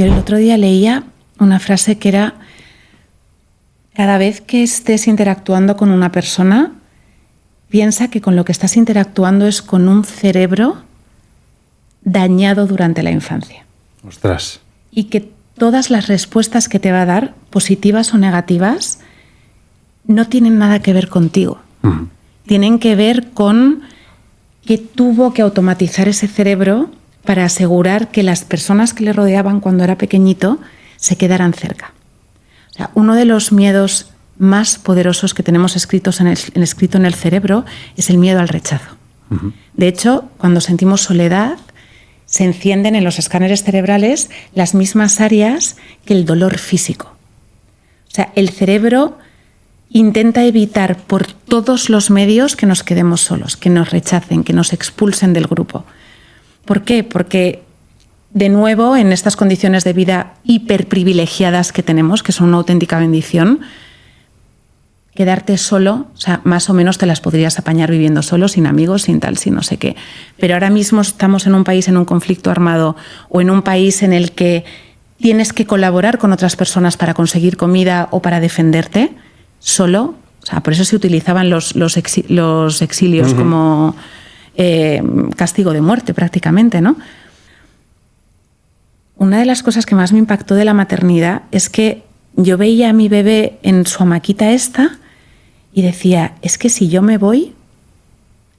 Yo el otro día leía una frase que era: cada vez que estés interactuando con una persona, piensa que con lo que estás interactuando es con un cerebro dañado durante la infancia. Ostras. Y que todas las respuestas que te va a dar, positivas o negativas, no tienen nada que ver contigo. Tienen que ver con qué tuvo que automatizar ese cerebro para asegurar que las personas que le rodeaban cuando era pequeñito se quedaran cerca. O sea, uno de los miedos más poderosos que tenemos escrito en el cerebro es el miedo al rechazo. De hecho, cuando sentimos soledad, se encienden en los escáneres cerebrales las mismas áreas que el dolor físico. O sea, el cerebro intenta evitar por todos los medios que nos quedemos solos, que nos rechacen, que nos expulsen del grupo. ¿Por qué? Porque, de nuevo, en estas condiciones de vida hiperprivilegiadas que tenemos, que son una auténtica bendición, quedarte solo, o sea, más o menos te las podrías apañar viviendo solo, sin amigos, sin tal, sin no sé qué. Pero ahora mismo estamos en un país en un conflicto armado o en un país en el que tienes que colaborar con otras personas para conseguir comida o para defenderte solo. O sea, por eso se utilizaban los exilios como castigo de muerte prácticamente, ¿no? Una de las cosas que más me impactó de la maternidad es que yo veía a mi bebé en su hamaquita esta y decía, es que si yo me voy,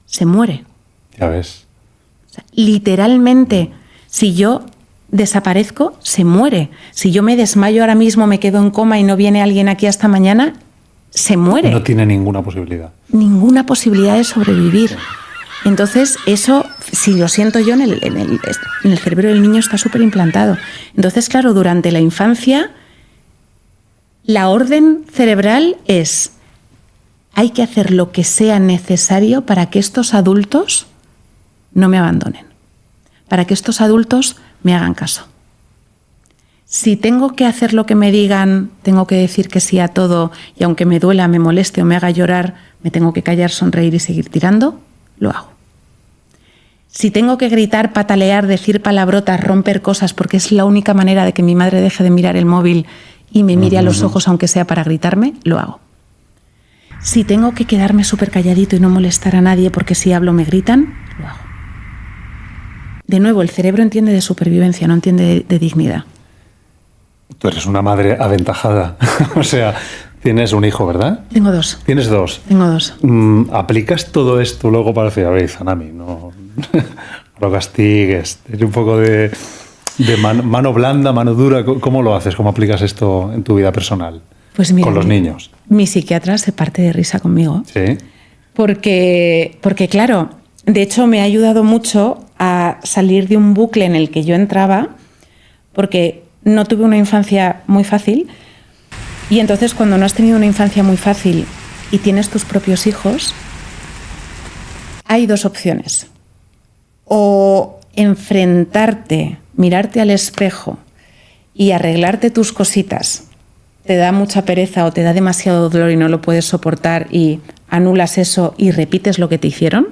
se muere. Ya ves. O sea, literalmente, si yo desaparezco, se muere. Si yo me desmayo ahora mismo, me quedo en coma y no viene alguien aquí hasta mañana, se muere. No tiene ninguna posibilidad. Ninguna posibilidad de sobrevivir. Entonces, eso, si lo siento yo, en el cerebro del niño está súper implantado. Entonces, claro, durante la infancia, la orden cerebral es: hay que hacer lo que sea necesario para que estos adultos no me abandonen, para que estos adultos me hagan caso. Si tengo que hacer lo que me digan, tengo que decir que sí a todo, y aunque me duela, me moleste o me haga llorar, me tengo que callar, sonreír y seguir tirando, lo hago. Si tengo que gritar, patalear, decir palabrotas, romper cosas, porque es la única manera de que mi madre deje de mirar el móvil y me mire a los ojos, aunque sea para gritarme, lo hago. Si tengo que quedarme súper calladito y no molestar a nadie porque si hablo me gritan, lo hago. De nuevo, el cerebro entiende de supervivencia, no entiende de dignidad. Tú eres una madre aventajada. O sea, tienes un hijo, ¿verdad? Tengo dos. ¿Tienes dos? Tengo dos. ¿Aplicas todo esto luego para decir, a ver, Izanami, no lo castigues? Tienes un poco de mano blanda, mano dura. ¿Cómo lo haces? ¿Cómo aplicas esto en tu vida personal? Pues mira, con los niños. Mi psiquiatra se parte de risa conmigo. Sí. Porque, claro, de hecho me ha ayudado mucho a salir de un bucle en el que yo entraba, porque no tuve una infancia muy fácil. Y entonces, cuando no has tenido una infancia muy fácil y tienes tus propios hijos, hay dos opciones. O enfrentarte, mirarte al espejo y arreglarte tus cositas. Te da mucha pereza o te da demasiado dolor y no lo puedes soportar y anulas eso y repites lo que te hicieron.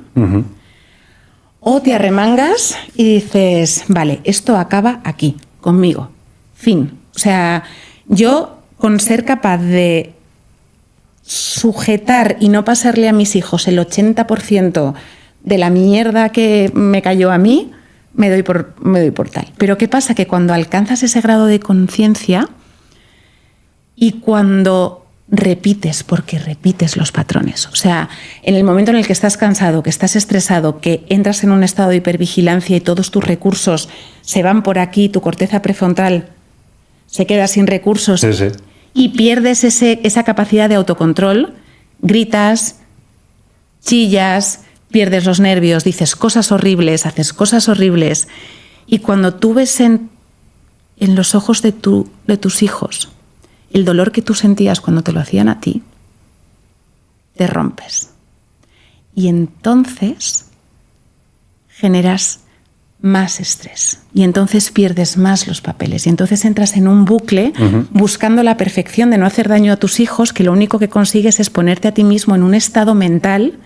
O te arremangas y dices, vale, esto acaba aquí, conmigo. Fin. O sea, yo, con ser capaz de sujetar y no pasarle a mis hijos el 80% de la mierda que me cayó a mí, me doy por tal. Pero ¿qué pasa? Que cuando alcanzas ese grado de conciencia y cuando repites, porque repites los patrones, o sea, en el momento en el que estás cansado, que estás estresado, que entras en un estado de hipervigilancia y todos tus recursos se van por aquí, tu corteza prefrontal se queda sin recursos, sí. Y pierdes esa capacidad de autocontrol, gritas, chillas, pierdes los nervios, dices cosas horribles, haces cosas horribles, y cuando tú ves en los ojos de tus hijos el dolor que tú sentías cuando te lo hacían a ti, te rompes. Y entonces generas más estrés. Y entonces pierdes más los papeles. Y entonces entras en un bucle buscando la perfección de no hacer daño a tus hijos, que lo único que consigues es ponerte a ti mismo en un estado mental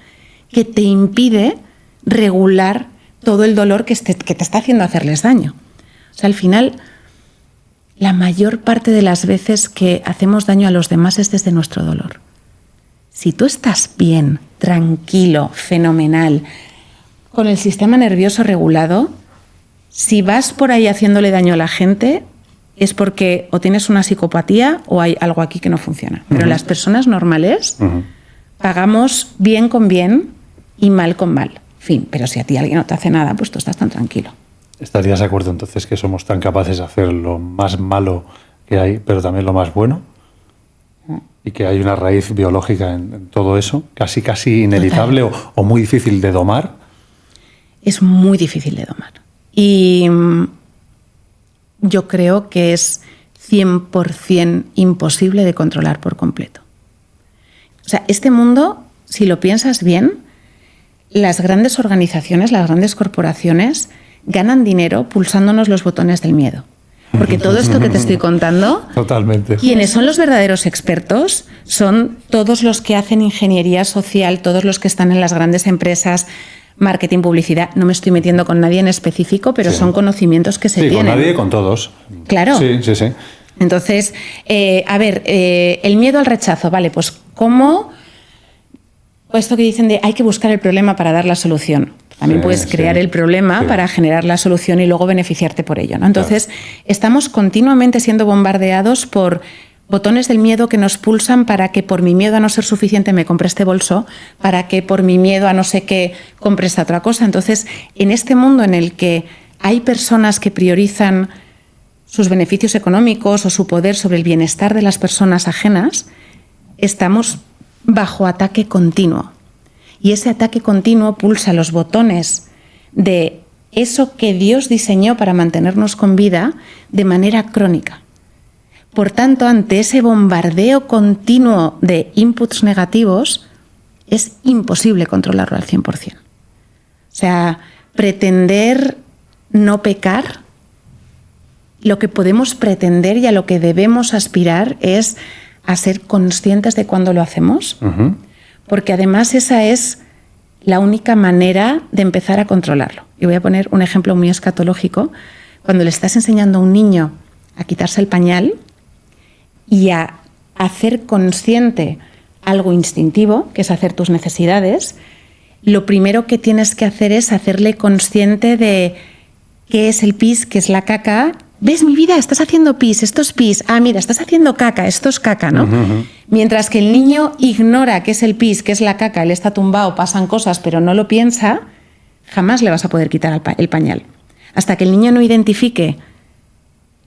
que te impide regular todo el dolor que te está haciendo hacerles daño. O sea, al final, la mayor parte de las veces que hacemos daño a los demás es desde nuestro dolor. Si tú estás bien, tranquilo, fenomenal, con el sistema nervioso regulado, si vas por ahí haciéndole daño a la gente, es porque o tienes una psicopatía o hay algo aquí que no funciona. Pero las personas normales pagamos bien con bien y mal con mal. Fin, pero si a ti alguien no te hace nada, pues tú estás tan tranquilo. ¿Estarías de acuerdo entonces que somos tan capaces de hacer lo más malo que hay, pero también lo más bueno? Y que hay una raíz biológica en todo eso, casi inevitable o muy difícil de domar. Es muy difícil de domar. Y yo creo que es 100% imposible de controlar por completo. O sea, este mundo, si lo piensas bien, las grandes organizaciones, las grandes corporaciones ganan dinero pulsándonos los botones del miedo. Porque todo esto que te estoy contando, totalmente. Quienes son los verdaderos expertos son todos los que hacen ingeniería social, todos los que están en las grandes empresas, marketing, publicidad. No me estoy metiendo con nadie en específico, pero son conocimientos que se tienen. Con nadie, con todos. Claro. Sí. Entonces, el miedo al rechazo, vale, pues ¿cómo? Pues esto que dicen de hay que buscar el problema para dar la solución. También puedes crear el problema para generar la solución y luego beneficiarte por ello, ¿no? Entonces, estamos continuamente siendo bombardeados por botones del miedo que nos pulsan para que por mi miedo a no ser suficiente me compre este bolso, para que por mi miedo a no sé qué compre esta otra cosa. Entonces, en este mundo en el que hay personas que priorizan sus beneficios económicos o su poder sobre el bienestar de las personas ajenas, estamos bajo ataque continuo. Y ese ataque continuo pulsa los botones de eso que Dios diseñó para mantenernos con vida de manera crónica. Por tanto, ante ese bombardeo continuo de inputs negativos, es imposible controlarlo al 100%. O sea, pretender no pecar, lo que podemos pretender y a lo que debemos aspirar es a ser conscientes de cuándo lo hacemos, porque además esa es la única manera de empezar a controlarlo. Y voy a poner un ejemplo muy escatológico. Cuando le estás enseñando a un niño a quitarse el pañal y a hacer consciente algo instintivo, que es hacer tus necesidades, lo primero que tienes que hacer es hacerle consciente de qué es el pis, qué es la caca. ¿Ves, mi vida? Estás haciendo pis, esto es pis. Ah, mira, estás haciendo caca, esto es caca, ¿no? Mientras que el niño ignora qué es el pis, qué es la caca, él está tumbado, pasan cosas, pero no lo piensa, jamás le vas a poder quitar el pañal. Hasta que el niño no identifique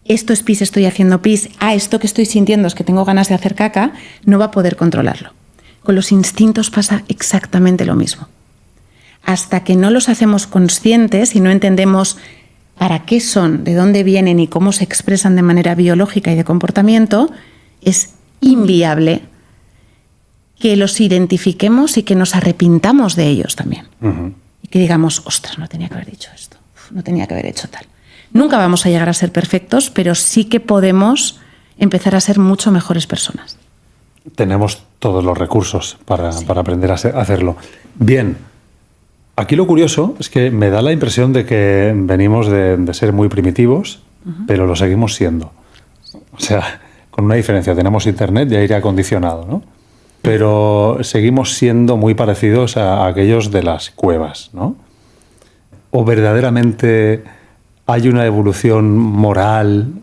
esto es pis, estoy haciendo pis, esto que estoy sintiendo es que tengo ganas de hacer caca, no va a poder controlarlo. Con los instintos pasa exactamente lo mismo. Hasta que no los hacemos conscientes y no entendemos para qué son, de dónde vienen y cómo se expresan de manera biológica y de comportamiento, es inviable que los identifiquemos y que nos arrepintamos de ellos también. Y que digamos, ostras, no tenía que haber dicho esto, no tenía que haber hecho tal. Nunca vamos a llegar a ser perfectos, pero sí que podemos empezar a ser mucho mejores personas. Tenemos todos los recursos para aprender a hacerlo. Bien. Aquí lo curioso es que me da la impresión de que venimos de ser muy primitivos, pero lo seguimos siendo. O sea, con una diferencia. Tenemos internet y aire acondicionado, ¿no? Pero seguimos siendo muy parecidos a aquellos de las cuevas, ¿no? ¿O verdaderamente hay una evolución moral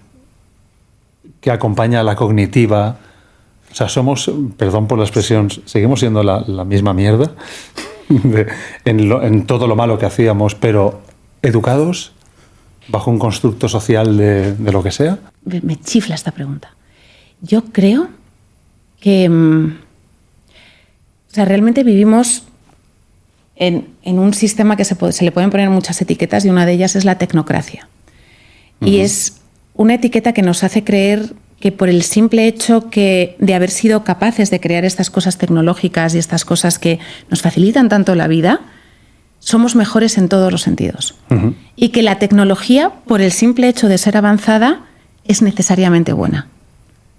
que acompaña a la cognitiva? O sea, somos, perdón por la expresión, seguimos siendo la misma mierda en todo lo malo que hacíamos, pero educados bajo un constructo social de lo que sea. Me chifla esta pregunta. Yo creo que realmente vivimos en un sistema que se le pueden poner muchas etiquetas y una de ellas es la tecnocracia. Y es una etiqueta que nos hace creer que por el simple hecho de haber sido capaces de crear estas cosas tecnológicas y estas cosas que nos facilitan tanto la vida, somos mejores en todos los sentidos. Y que la tecnología, por el simple hecho de ser avanzada, es necesariamente buena.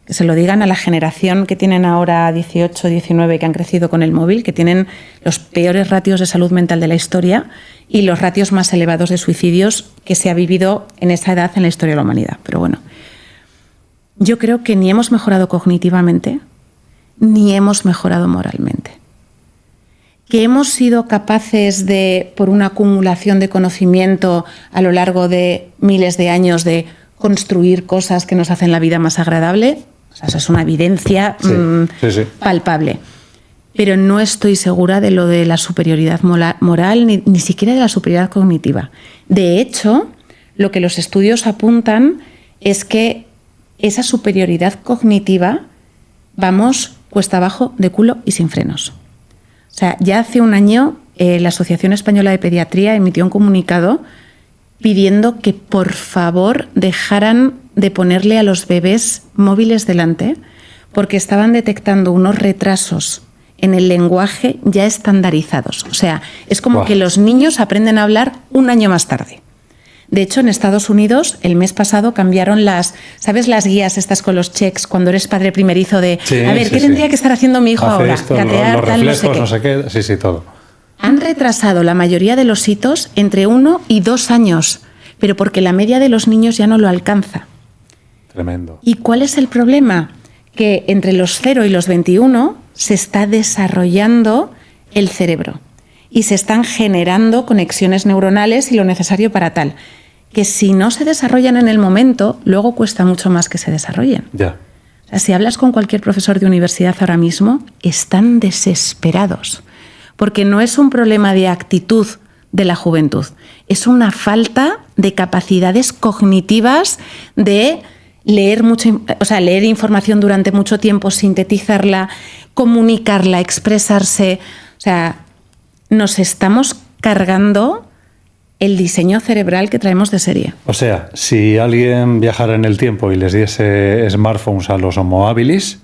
Que se lo digan a la generación que tienen ahora 18, 19, que han crecido con el móvil, que tienen los peores ratios de salud mental de la historia y los ratios más elevados de suicidios que se ha vivido en esa edad en la historia de la humanidad. Pero bueno, Yo creo que ni hemos mejorado cognitivamente, ni hemos mejorado moralmente. Que hemos sido capaces de, por una acumulación de conocimiento a lo largo de miles de años, de construir cosas que nos hacen la vida más agradable, o sea, eso es una evidencia palpable. Pero no estoy segura de lo de la superioridad moral, ni siquiera de la superioridad cognitiva. De hecho, lo que los estudios apuntan es que esa superioridad cognitiva vamos cuesta abajo, de culo y sin frenos. O sea, ya hace un año la Asociación Española de Pediatría emitió un comunicado pidiendo que por favor dejaran de ponerle a los bebés móviles delante porque estaban detectando unos retrasos en el lenguaje ya estandarizados. O sea, es como que los niños aprenden a hablar un año más tarde. De hecho, en Estados Unidos, el mes pasado cambiaron ¿sabes las guías estas con los checks cuando eres padre primerizo de, ¿qué tendría que estar haciendo mi hijo ahora? Esto, gatear, los reflejos, no sé qué. Sí, todo. Han retrasado la mayoría de los hitos entre 1 y 2 años, pero porque la media de los niños ya no lo alcanza. Tremendo. ¿Y cuál es el problema? Que entre los 0 y los 21 se está desarrollando el cerebro y se están generando conexiones neuronales y lo necesario para tal. Que si no se desarrollan en el momento, luego cuesta mucho más que se desarrollen. Ya. O sea, si hablas con cualquier profesor de universidad ahora mismo, están desesperados. Porque no es un problema de actitud de la juventud, es una falta de capacidades cognitivas de leer leer información durante mucho tiempo, sintetizarla, comunicarla, expresarse. O sea, nos estamos cargando el diseño cerebral que traemos de serie. O sea, si alguien viajara en el tiempo y les diese smartphones a los Homo habilis,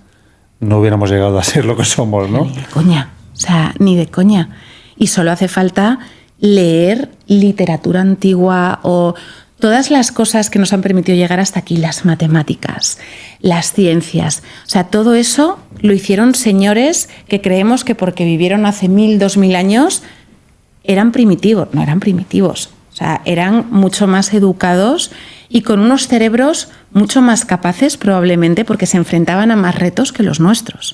no hubiéramos llegado a ser lo que somos, ¿no? Ni de coña. O sea, ni de coña. Y solo hace falta leer literatura antigua o todas las cosas que nos han permitido llegar hasta aquí, las matemáticas, las ciencias. O sea, todo eso lo hicieron señores que creemos que porque vivieron hace 1000, 2000 años eran primitivos. No eran primitivos. O sea, eran mucho más educados y con unos cerebros mucho más capaces probablemente porque se enfrentaban a más retos que los nuestros.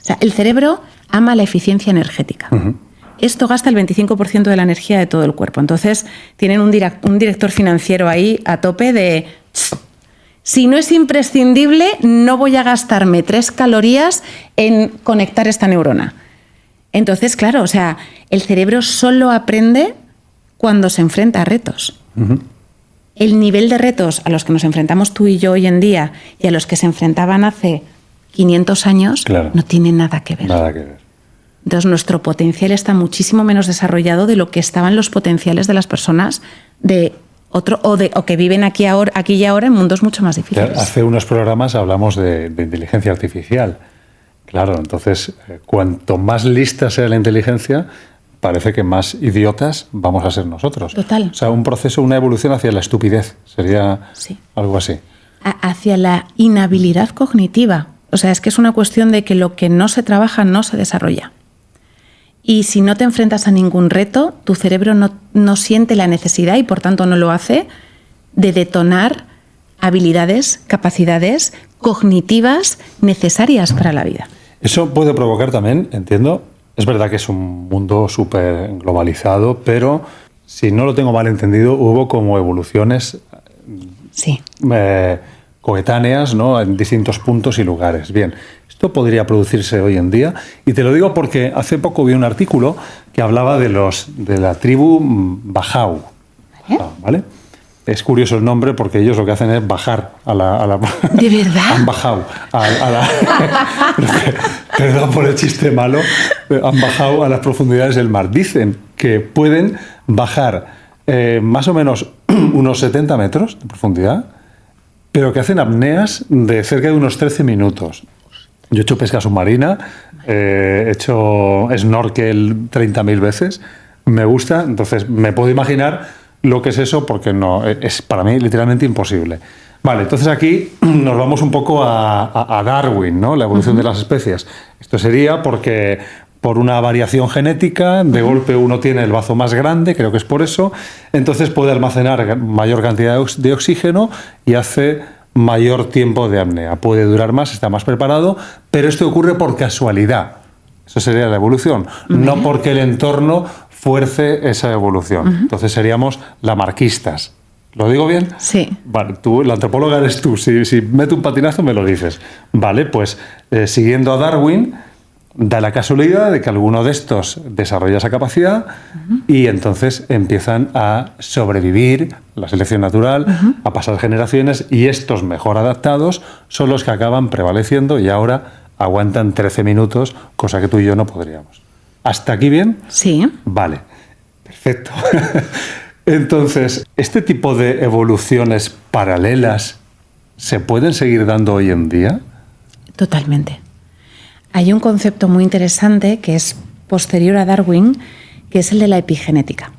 O sea, el cerebro ama la eficiencia energética. Uh-huh. Esto gasta el 25% de la energía de todo el cuerpo. Entonces, tienen un director financiero ahí a tope de... Si no es imprescindible, no voy a gastarme 3 calorías en conectar esta neurona. Entonces, claro, o sea, el cerebro solo aprende cuando se enfrenta a retos. Uh-huh. El nivel de retos a los que nos enfrentamos tú y yo hoy en día y a los que se enfrentaban hace 500 años, claro, no tiene nada que ver. Nada que ver. Entonces, nuestro potencial está muchísimo menos desarrollado de lo que estaban los potenciales de las personas de otro o que viven aquí y ahora en mundos mucho más difíciles. Hace unos programas hablamos de inteligencia artificial. Claro, entonces, cuanto más lista sea la inteligencia, parece que más idiotas vamos a ser nosotros. Total. O sea, un proceso, una evolución hacia la estupidez. Sería algo así. Hacia la inhabilidad cognitiva. O sea, es que es una cuestión de que lo que no se trabaja no se desarrolla. Y si no te enfrentas a ningún reto, tu cerebro no siente la necesidad y por tanto no lo hace de detonar habilidades, capacidades cognitivas necesarias para la vida. Eso puede provocar también, entiendo, es verdad que es un mundo súper globalizado, pero si no lo tengo mal entendido, hubo como evoluciones coetáneas, ¿no?, en distintos puntos y lugares. Bien, esto podría producirse hoy en día, y te lo digo porque hace poco vi un artículo que hablaba de la tribu Bajau. ¿Vale? Es curioso el nombre porque ellos lo que hacen es bajar a la ¿De verdad? Han bajado perdón por el chiste malo, han bajado a las profundidades del mar. Dicen que pueden bajar más o menos unos 70 metros de profundidad, pero que hacen apneas de cerca de unos 13 minutos. Yo he hecho pesca submarina, he hecho snorkel 30.000 veces, me gusta, entonces me puedo imaginar lo que es eso, porque no es para mí literalmente imposible. Vale, entonces aquí nos vamos un poco a Darwin, ¿no?, la evolución de las especies. Esto sería porque por una variación genética, de golpe uno tiene el bazo más grande, creo que es por eso, entonces puede almacenar mayor cantidad de oxígeno y hace mayor tiempo de apnea. Puede durar más, está más preparado, pero esto ocurre por casualidad. Eso sería la evolución, no porque el entorno fuerce esa evolución. Entonces seríamos lamarquistas. ¿Lo digo bien? Sí. Vale, tú, la antropóloga eres tú. Si meto un patinazo, me lo dices. Vale, pues siguiendo a Darwin, da la casualidad de que alguno de estos desarrolla esa capacidad y entonces empiezan a sobrevivir, la selección natural, a pasar generaciones, y estos mejor adaptados son los que acaban prevaleciendo y ahora aguantan 13 minutos, cosa que tú y yo no podríamos. ¿Hasta aquí bien? Sí. Vale, perfecto. Entonces, ¿este tipo de evoluciones paralelas se pueden seguir dando hoy en día? Totalmente. Hay un concepto muy interesante que es posterior a Darwin, que es el de la epigenética.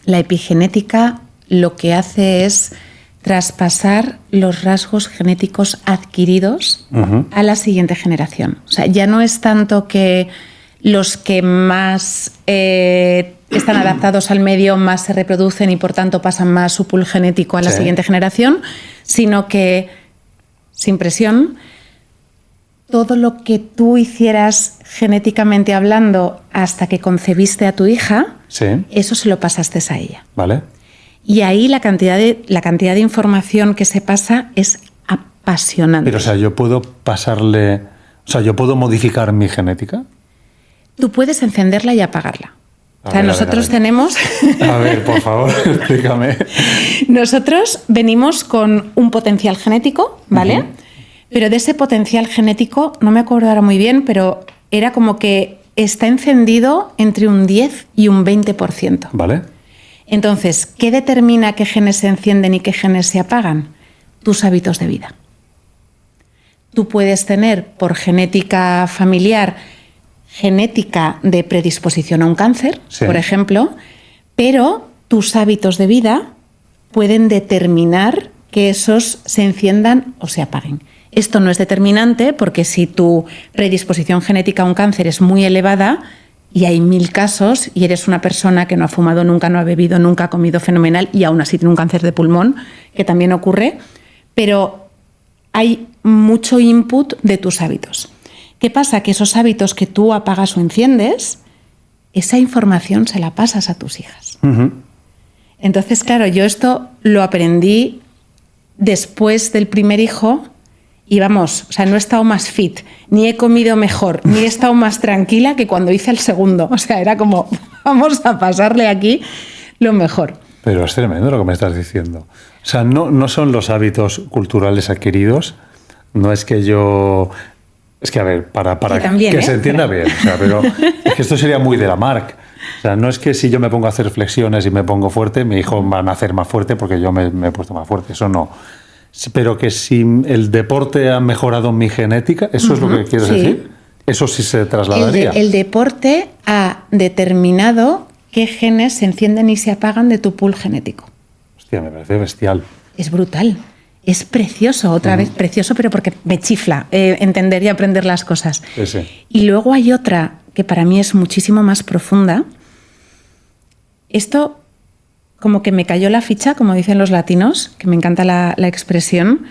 La epigenética lo que hace es traspasar los rasgos genéticos adquiridos a la siguiente generación. O sea, ya no es tanto que los que más están adaptados al medio más se reproducen y por tanto pasan más su pool genético a la siguiente generación, sino que, sin presión, todo lo que tú hicieras genéticamente hablando hasta que concebiste a tu hija, eso se lo pasaste a ella. Vale. Y ahí la cantidad de información que se pasa es apasionante. Pero, o sea, yo puedo pasarle... O sea, ¿yo puedo modificar mi genética? Tú puedes encenderla y apagarla. O sea, nosotros tenemos... A ver, por favor, explícame. Nosotros venimos con un potencial genético, ¿vale? Pero de ese potencial genético, no me acuerdo ahora muy bien, pero era como que está encendido entre un 10 y un 20%. Vale. Entonces, ¿qué determina qué genes se encienden y qué genes se apagan? Tus hábitos de vida. Tú puedes tener por genética familiar, genética de predisposición a un cáncer, por ejemplo, pero tus hábitos de vida pueden determinar que esos se enciendan o se apaguen. Esto no es determinante porque si tu predisposición genética a un cáncer es muy elevada, y hay 1000 casos, y eres una persona que no ha fumado nunca, no ha bebido nunca, ha comido fenomenal y aún así tiene un cáncer de pulmón, que también ocurre, pero hay mucho input de tus hábitos. ¿Qué pasa? Que esos hábitos que tú apagas o enciendes, esa información se la pasas a tus hijas. Entonces, claro, yo esto lo aprendí después del primer hijo. Y vamos, o sea, no he estado más fit, ni he comido mejor, ni he estado más tranquila que cuando hice el segundo. O sea, era como, vamos a pasarle aquí lo mejor. Pero es tremendo lo que me estás diciendo. O sea, no son los hábitos culturales adquiridos. No es que yo... Es que, a ver, para también, que se entienda bien. O sea, pero es que esto sería muy de Lamarck. O sea, no es que si yo me pongo a hacer flexiones y me pongo fuerte, mi hijo va a nacer más fuerte porque yo me he puesto más fuerte. Eso no. Pero que si el deporte ha mejorado mi genética, ¿eso es lo que quieres decir? Eso sí se trasladaría. El deporte ha determinado qué genes se encienden y se apagan de tu pool genético. Hostia, me parece bestial. Es brutal. Es precioso, otra vez precioso, pero porque me chifla entender y aprender las cosas. Sí. Y luego hay otra que para mí es muchísimo más profunda. Esto... como que me cayó la ficha, como dicen los latinos, que me encanta la expresión.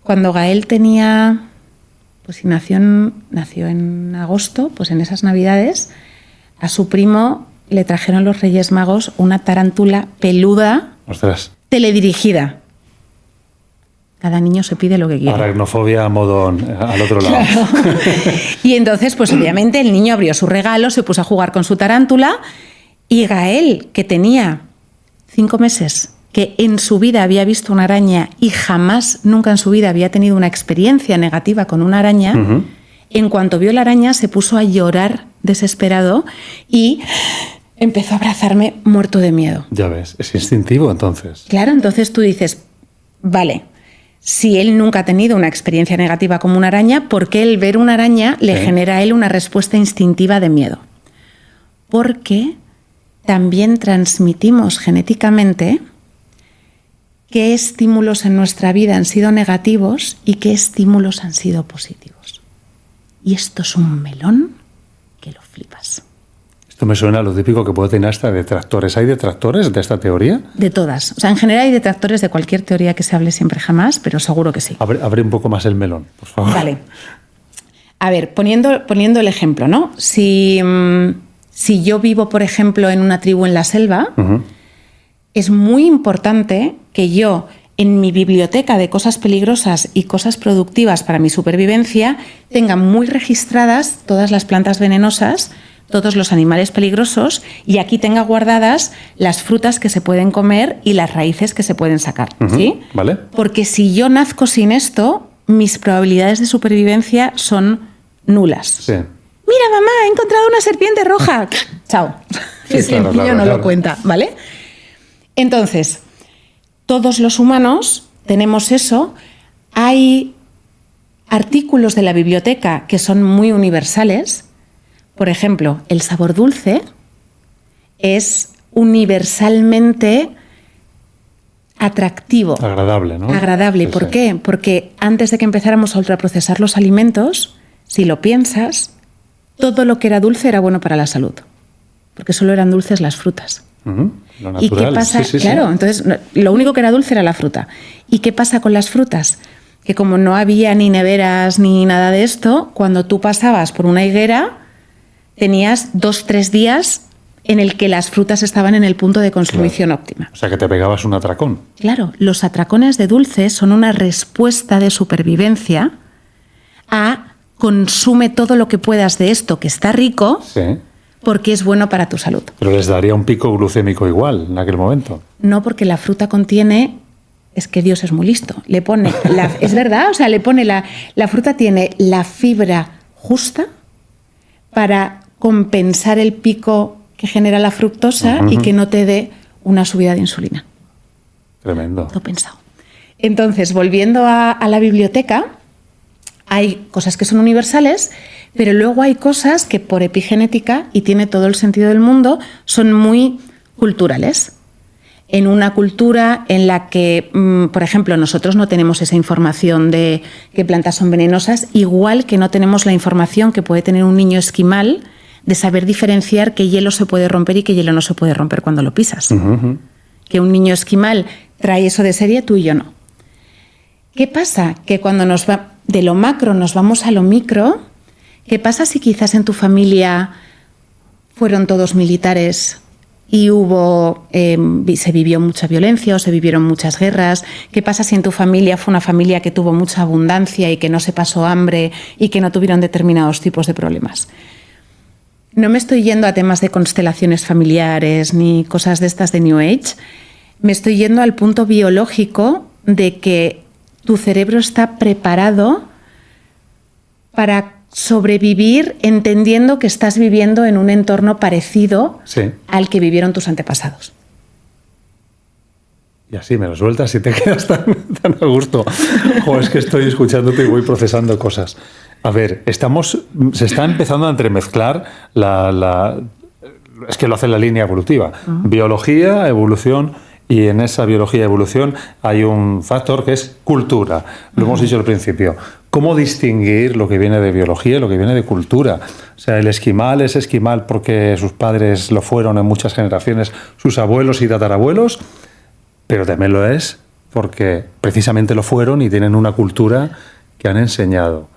Cuando Gael tenía, pues si nació en agosto, pues en esas Navidades, a su primo le trajeron los Reyes Magos una tarántula peluda, ¡ostras!, teledirigida. Cada niño se pide lo que quiere. Aracnofobia a modo al otro lado. Claro. Y entonces, pues obviamente el niño abrió su regalo, se puso a jugar con su tarántula, y Gael, que tenía 5 meses, que en su vida había visto una araña y jamás, nunca en su vida había tenido una experiencia negativa con una araña, en cuanto vio la araña se puso a llorar desesperado y empezó a abrazarme muerto de miedo. Ya ves, es instintivo entonces. Claro, entonces tú dices, vale, si él nunca ha tenido una experiencia negativa como una araña, ¿por qué el ver una araña le genera a él una respuesta instintiva de miedo? Porque también transmitimos genéticamente qué estímulos en nuestra vida han sido negativos y qué estímulos han sido positivos. Y esto es un melón que lo flipas. Esto me suena a lo típico que puede tener hasta detractores. ¿Hay detractores de esta teoría? De todas. O sea, en general hay detractores de cualquier teoría que se hable siempre jamás, pero seguro que sí. Abre un poco más el melón, por favor. Vale. A ver, poniendo el ejemplo, ¿no? Si yo vivo, por ejemplo, en una tribu en la selva, es muy importante que yo, en mi biblioteca de cosas peligrosas y cosas productivas para mi supervivencia, tenga muy registradas todas las plantas venenosas, todos los animales peligrosos, y aquí tenga guardadas las frutas que se pueden comer y las raíces que se pueden sacar. ¿Sí? Vale. Porque si yo nazco sin esto, mis probabilidades de supervivencia son nulas. Sí. Mira, mamá, he encontrado una serpiente roja. Chao. Sí, Es que el niño no lo cuenta, ¿vale? Entonces, todos los humanos tenemos eso. Hay artículos de la biblioteca que son muy universales. Por ejemplo, el sabor dulce es universalmente atractivo. Agradable, ¿no? Agradable. Sí, ¿Por sí. qué? Porque antes de que empezáramos a ultraprocesar los alimentos, si lo piensas, todo lo que era dulce era bueno para la salud. Porque solo eran dulces las frutas. Lo natural. ¿Y qué pasa? Sí, Claro, entonces lo único que era dulce era la fruta. ¿Y qué pasa con las frutas? Que como no había ni neveras ni nada de esto, cuando tú pasabas por una higuera, tenías 2-3 días en el que las frutas estaban en el punto de consumición óptima. O sea, que te pegabas un atracón. Claro, los atracones de dulce son una respuesta de supervivencia a consume todo lo que puedas de esto que está rico, Sí. porque es bueno para tu salud. Pero les daría un pico glucémico igual en aquel momento. No, porque la fruta contiene... Es que Dios es muy listo. Le pone... es verdad, o sea, le pone la fruta tiene la fibra justa para compensar el pico que genera la fructosa y que no te dé una subida de insulina. Tremendo. Todo pensado. Entonces, volviendo a la biblioteca, hay cosas que son universales, pero luego hay cosas que por epigenética, y tiene todo el sentido del mundo, son muy culturales. En una cultura en la que, por ejemplo, nosotros no tenemos esa información de qué plantas son venenosas, igual que no tenemos la información que puede tener un niño esquimal de saber diferenciar qué hielo se puede romper y qué hielo no se puede romper cuando lo pisas. Que un niño esquimal trae eso de serie, tú y yo no. ¿Qué pasa? Que cuando de lo macro nos vamos a lo micro, ¿qué pasa si quizás en tu familia fueron todos militares y se vivió mucha violencia o se vivieron muchas guerras? ¿Qué pasa si en tu familia fue una familia que tuvo mucha abundancia y que no se pasó hambre y que no tuvieron determinados tipos de problemas? No me estoy yendo a temas de constelaciones familiares ni cosas de estas de New Age. Me estoy yendo al punto biológico de que tu cerebro está preparado para sobrevivir entendiendo que estás viviendo en un entorno parecido al que vivieron tus antepasados. Y así me lo sueltas y te quedas tan a gusto. Jo, es que estoy escuchándote y voy procesando cosas. A ver, se está empezando a entremezclar es que lo hace la línea evolutiva. Biología, evolución, y en esa biología y evolución hay un factor que es cultura. Lo hemos dicho al principio. ¿Cómo distinguir lo que viene de biología y lo que viene de cultura? O sea, el esquimal es esquimal porque sus padres lo fueron en muchas generaciones, sus abuelos y tatarabuelos, pero también lo es porque precisamente lo fueron y tienen una cultura que han enseñado.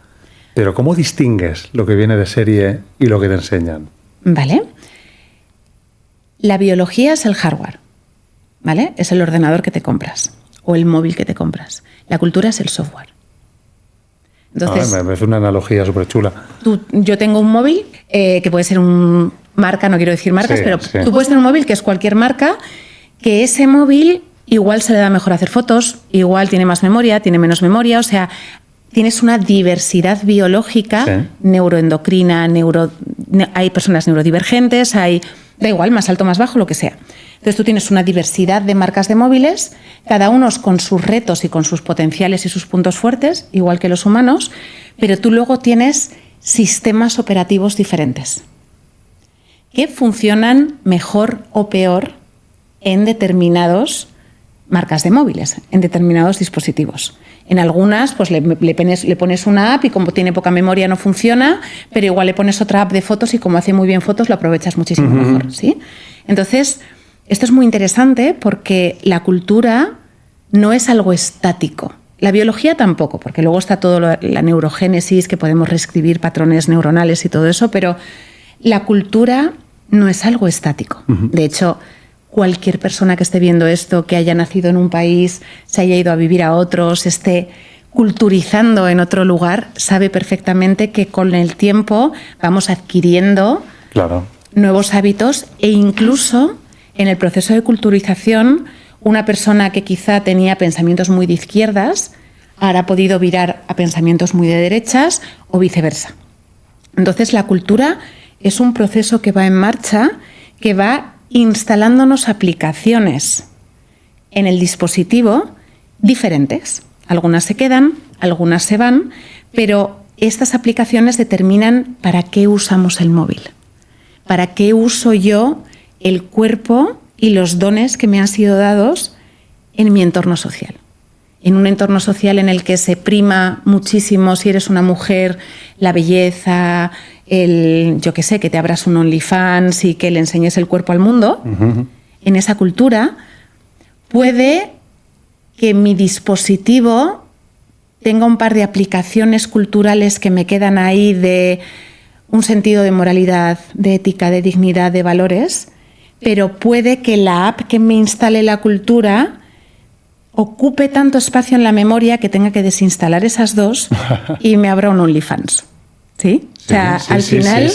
Pero ¿cómo distingues lo que viene de serie y lo que te enseñan? Vale. La biología es el hardware, ¿vale? Es el ordenador que te compras o el móvil que te compras. La cultura es el software. Entonces, me parece una analogía súper chula. Yo tengo un móvil que puede ser un marca, no quiero decir marcas, pero tú puedes tener un móvil que es cualquier marca, que ese móvil igual se le da mejor hacer fotos, igual tiene más memoria, tiene menos memoria, o sea, tienes una diversidad biológica, neuroendocrina, hay personas neurodivergentes, da igual, más alto, más bajo, lo que sea. Entonces tú tienes una diversidad de marcas de móviles, cada uno con sus retos y con sus potenciales y sus puntos fuertes, igual que los humanos, pero tú luego tienes sistemas operativos diferentes que funcionan mejor o peor en determinadas marcas de móviles, en determinados dispositivos. En algunas, pues le pones una app y como tiene poca memoria no funciona, pero igual le pones otra app de fotos y como hace muy bien fotos lo aprovechas muchísimo mejor, ¿sí? Entonces, esto es muy interesante porque la cultura no es algo estático. La biología tampoco, porque luego está todo la neurogénesis, que podemos reescribir patrones neuronales y todo eso, pero la cultura no es algo estático. De hecho, cualquier persona que esté viendo esto, que haya nacido en un país, se haya ido a vivir a otro, se esté culturizando en otro lugar, sabe perfectamente que con el tiempo vamos adquiriendo nuevos hábitos e incluso en el proceso de culturización, una persona que quizá tenía pensamientos muy de izquierdas ahora ha podido virar a pensamientos muy de derechas o viceversa. Entonces, la cultura es un proceso que va en marcha, que va instalándonos aplicaciones en el dispositivo diferentes. Algunas se quedan, algunas se van, pero estas aplicaciones determinan para qué usamos el móvil, para qué uso yo el cuerpo y los dones que me han sido dados en mi entorno social. En un entorno social en el que se prima muchísimo, si eres una mujer, la belleza, yo qué sé, que te abras un OnlyFans y que le enseñes el cuerpo al mundo, en esa cultura, puede que mi dispositivo tenga un par de aplicaciones culturales que me quedan ahí de un sentido de moralidad, de ética, de dignidad, de valores, pero puede que la app que me instale la cultura ocupe tanto espacio en la memoria que tenga que desinstalar esas dos y me abra un OnlyFans. ¿Sí? O sea, al final,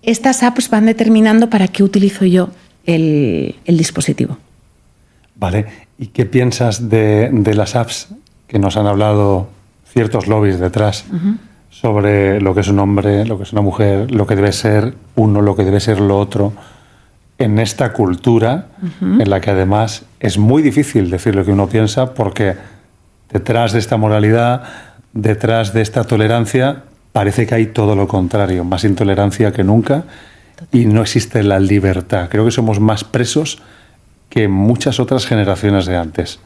estas apps van determinando para qué utilizo yo el dispositivo. Vale. ¿Y qué piensas de las apps que nos han hablado ciertos lobbies detrás sobre lo que es un hombre, lo que es una mujer, lo que debe ser uno, lo que debe ser lo otro, en esta cultura en la que además es muy difícil decir lo que uno piensa porque detrás de esta moralidad, detrás de esta tolerancia, parece que hay todo lo contrario, más intolerancia que nunca y no existe la libertad. Creo que somos más presos que muchas otras generaciones de antes.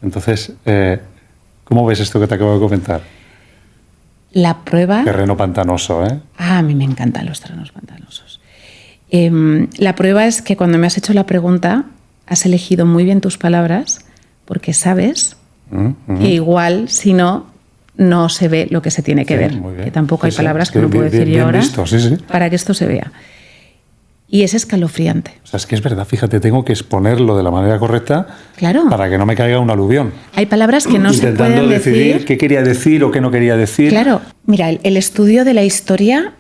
Entonces, ¿cómo ves esto que te acabo de comentar? La prueba... Terreno pantanoso, ¿eh? Ah, a mí me encantan los terrenos pantanosos. La prueba es que cuando me has hecho la pregunta, has elegido muy bien tus palabras, porque sabes que igual, si no, no se ve lo que se tiene que ver. Que tampoco hay palabras que no puedo decir yo ahora para que esto se vea. Y es escalofriante. O sea, es que es verdad, fíjate, tengo que exponerlo de la manera correcta para que no me caiga un aluvión. Hay palabras que no se pueden decir. Intentando decidir qué quería decir o qué no quería decir. Claro, mira, el estudio de la historia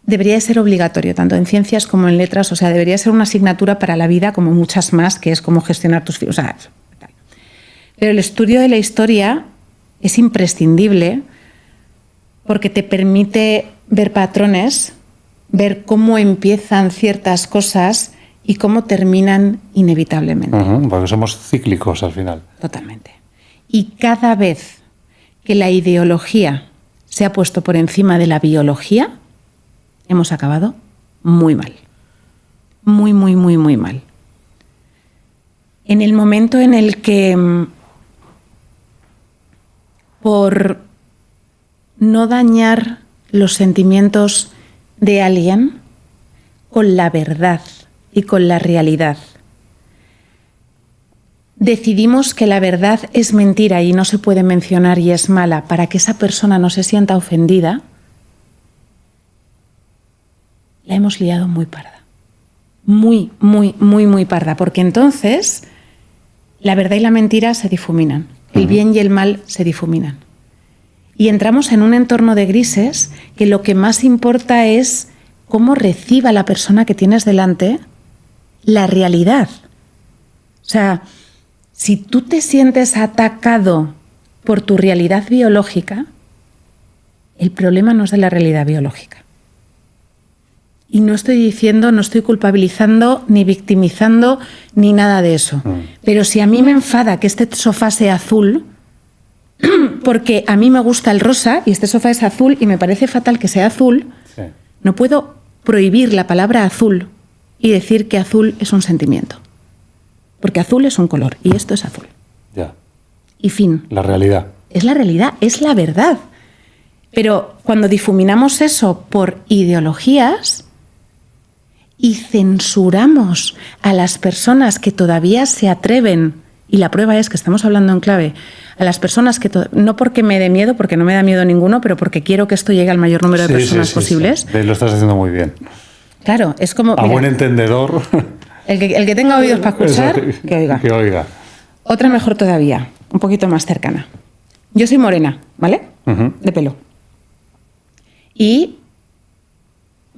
debería de ser obligatorio, tanto en ciencias como en letras, o sea, debería ser una asignatura para la vida como muchas más, que es cómo gestionar tus... O sea, tal. Pero el estudio de la historia es imprescindible porque te permite ver patrones, ver cómo empiezan ciertas cosas y cómo terminan inevitablemente. Porque somos cíclicos al final. Totalmente. Y cada vez que la ideología se ha puesto por encima de la biología, hemos acabado muy mal. Muy, muy, muy, muy mal. En el momento en el que, por no dañar los sentimientos de alguien, con la verdad y con la realidad, decidimos que la verdad es mentira y no se puede mencionar y es mala para que esa persona no se sienta ofendida, la hemos liado muy parda. Muy, muy, muy, muy parda. Porque entonces la verdad y la mentira se difuminan. El bien y el mal se difuminan. Y entramos en un entorno de grises que lo que más importa es cómo reciba la persona que tienes delante la realidad. O sea, si tú te sientes atacado por tu realidad biológica, el problema no es de la realidad biológica. Y no estoy diciendo, no estoy culpabilizando, ni victimizando, ni nada de eso. Pero si a mí me enfada que este sofá sea azul, porque a mí me gusta el rosa y este sofá es azul y me parece fatal que sea azul, no puedo prohibir la palabra azul y decir que azul es un sentimiento. Porque azul es un color y esto es azul. y fin. La realidad. Es la realidad, es la verdad. Pero cuando difuminamos eso por ideologías y censuramos a las personas que todavía se atreven, y la prueba es que estamos hablando en clave, a las personas que, no porque me dé miedo, porque no me da miedo ninguno, pero porque quiero que esto llegue al mayor número de personas posibles. Sí. Lo estás haciendo muy bien. Claro, es como... A buen entendedor. El que tenga oídos para escuchar, que oiga. Que oiga. Otra mejor todavía, un poquito más cercana. Yo soy morena, ¿vale? De pelo. Y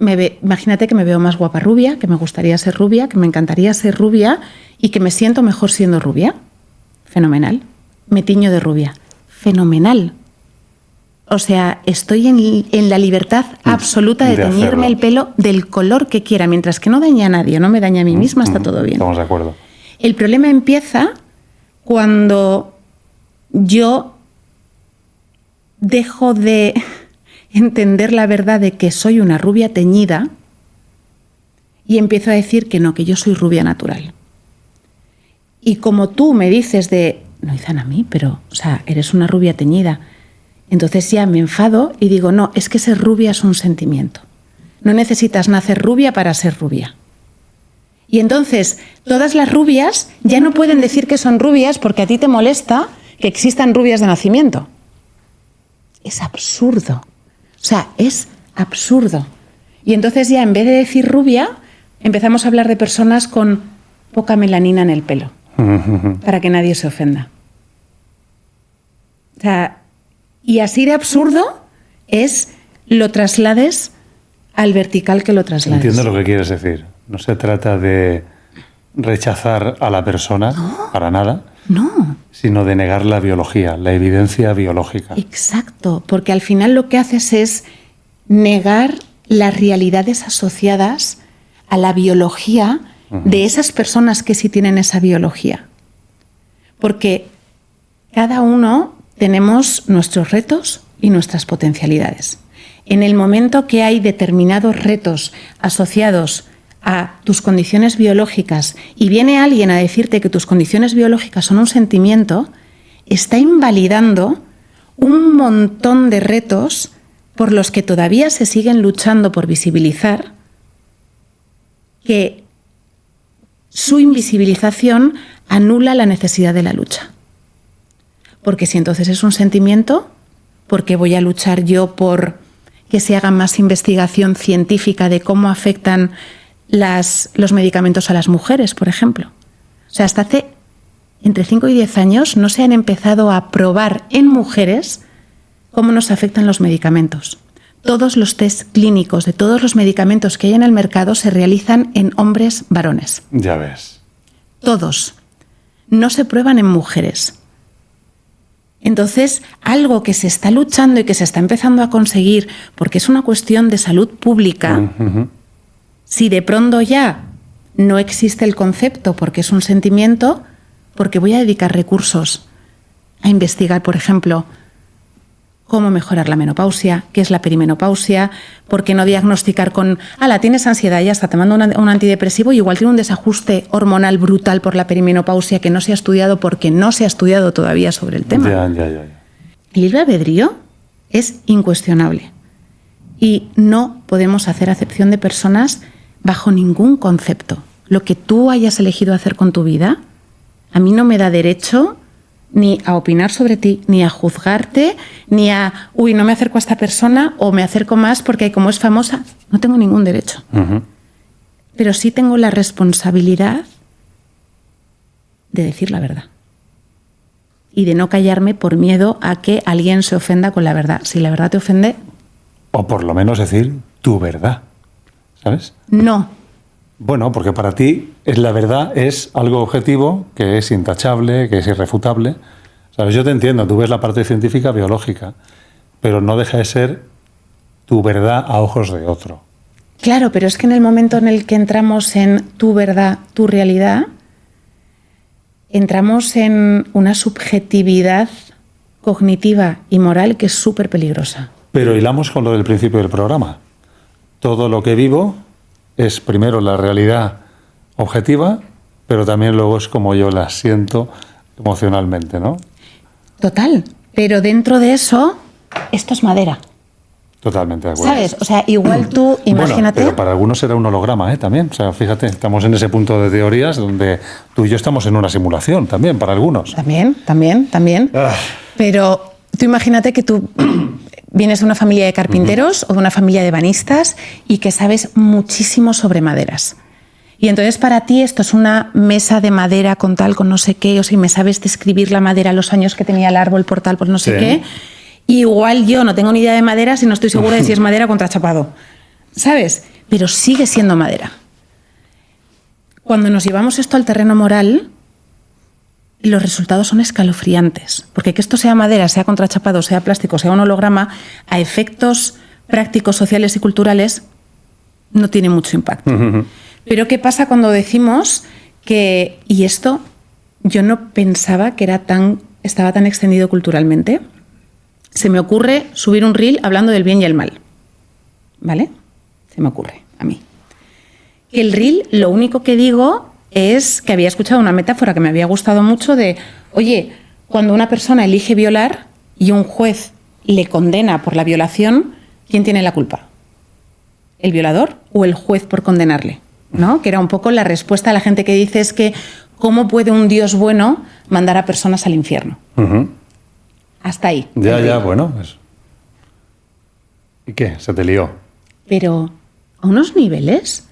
imagínate que me veo más guapa rubia, que me gustaría ser rubia, que me encantaría ser rubia y que me siento mejor siendo rubia. Fenomenal. Me tiño de rubia. Fenomenal. O sea, estoy en la libertad absoluta de teñirme el pelo del color que quiera, mientras que no dañe a nadie, no me dañe a mí misma, está todo bien. Estamos de acuerdo. El problema empieza cuando yo dejo de entender la verdad de que soy una rubia teñida y empiezo a decir que no, que yo soy rubia natural. Y como tú me dices no, Izan, a mí, pero, o sea, eres una rubia teñida. Entonces ya me enfado y digo, no, es que ser rubia es un sentimiento. No necesitas nacer rubia para ser rubia. Y entonces todas las rubias ya no pueden decir que son rubias porque a ti te molesta que existan rubias de nacimiento. Es absurdo. O sea, es absurdo. Y entonces ya en vez de decir rubia, empezamos a hablar de personas con poca melanina en el pelo, para que nadie se ofenda. O sea, y así de absurdo es lo traslades al vertical que lo traslades. Entiendo lo que quieres decir. No se trata de rechazar a la persona, para nada. No. Sino de negar la biología, la evidencia biológica. Exacto, porque al final lo que haces es negar las realidades asociadas a la biología de esas personas que sí tienen esa biología. Porque cada uno tenemos nuestros retos y nuestras potencialidades. En el momento que hay determinados retos asociados a tus condiciones biológicas y viene alguien a decirte que tus condiciones biológicas son un sentimiento, está invalidando un montón de retos por los que todavía se siguen luchando por visibilizar, que su invisibilización anula la necesidad de la lucha. Porque si entonces es un sentimiento, ¿por qué voy a luchar yo por que se haga más investigación científica de cómo afectan los medicamentos a las mujeres, por ejemplo? O sea, hasta hace entre 5 y 10 años no se han empezado a probar en mujeres cómo nos afectan los medicamentos. Todos los test clínicos de todos los medicamentos que hay en el mercado se realizan en hombres varones. Ya ves. Todos. No se prueban en mujeres. Entonces, algo que se está luchando y que se está empezando a conseguir, porque es una cuestión de salud pública, si de pronto ya no existe el concepto porque es un sentimiento, porque voy a dedicar recursos a investigar, por ejemplo, cómo mejorar la menopausia, qué es la perimenopausia, por qué no diagnosticar con, tienes ansiedad, ya está, te mando un antidepresivo y igual tiene un desajuste hormonal brutal por la perimenopausia que no se ha estudiado porque no se ha estudiado todavía sobre el tema. Ya. El libre albedrío es incuestionable y no podemos hacer acepción de personas bajo ningún concepto. Lo que tú hayas elegido hacer con tu vida, a mí no me da derecho ni a opinar sobre ti, ni a juzgarte, ni a, no me acerco a esta persona o me acerco más porque como es famosa, no tengo ningún derecho. Pero sí tengo la responsabilidad de decir la verdad. Y de no callarme por miedo a que alguien se ofenda con la verdad. Si la verdad te ofende... O por lo menos decir tu verdad, ¿sabes? No. Bueno, porque para ti la verdad es algo objetivo, que es intachable, que es irrefutable. ¿Sabes? Yo te entiendo, tú ves la parte científica, biológica, pero no deja de ser tu verdad a ojos de otro. Claro, pero es que en el momento en el que entramos en tu verdad, tu realidad, entramos en una subjetividad cognitiva y moral que es súper peligrosa. Pero hilamos con lo del principio del programa. Todo lo que vivo es primero la realidad objetiva, pero también luego es como yo la siento emocionalmente, ¿no? Total. Pero dentro de eso, esto es madera. Totalmente de acuerdo. ¿Sabes? O sea, igual tú, imagínate... Bueno, pero para algunos será un holograma, también. O sea, fíjate, estamos en ese punto de teorías donde tú y yo estamos en una simulación también, para algunos. También. Pero tú imagínate que tú vienes de una familia de carpinteros o de una familia de ebanistas y que sabes muchísimo sobre maderas. Y entonces para ti esto es una mesa de madera con tal, con no sé qué, o sea, y me sabes describir la madera, los años que tenía el árbol por tal, por no sé qué. Igual yo no tengo ni idea de madera si no estoy segura de si es madera contrachapado, ¿sabes? Pero sigue siendo madera. Cuando nos llevamos esto al terreno moral, los resultados son escalofriantes. Porque que esto sea madera, sea contrachapado, sea plástico, sea un holograma, a efectos prácticos, sociales y culturales, no tiene mucho impacto. Pero ¿qué pasa cuando decimos que, y esto yo no pensaba que estaba tan extendido culturalmente? Se me ocurre subir un reel hablando del bien y el mal. ¿Vale? Se me ocurre a mí. Que el reel, lo único que digo es que había escuchado una metáfora que me había gustado mucho de, oye, cuando una persona elige violar y un juez le condena por la violación, ¿quién tiene la culpa? ¿El violador o el juez por condenarle? ¿No? Que era un poco la respuesta a la gente que dice es que ¿cómo puede un Dios bueno mandar a personas al infierno? Hasta ahí. Ya, bueno. ¿Y qué? Se te lió. Pero a unos niveles,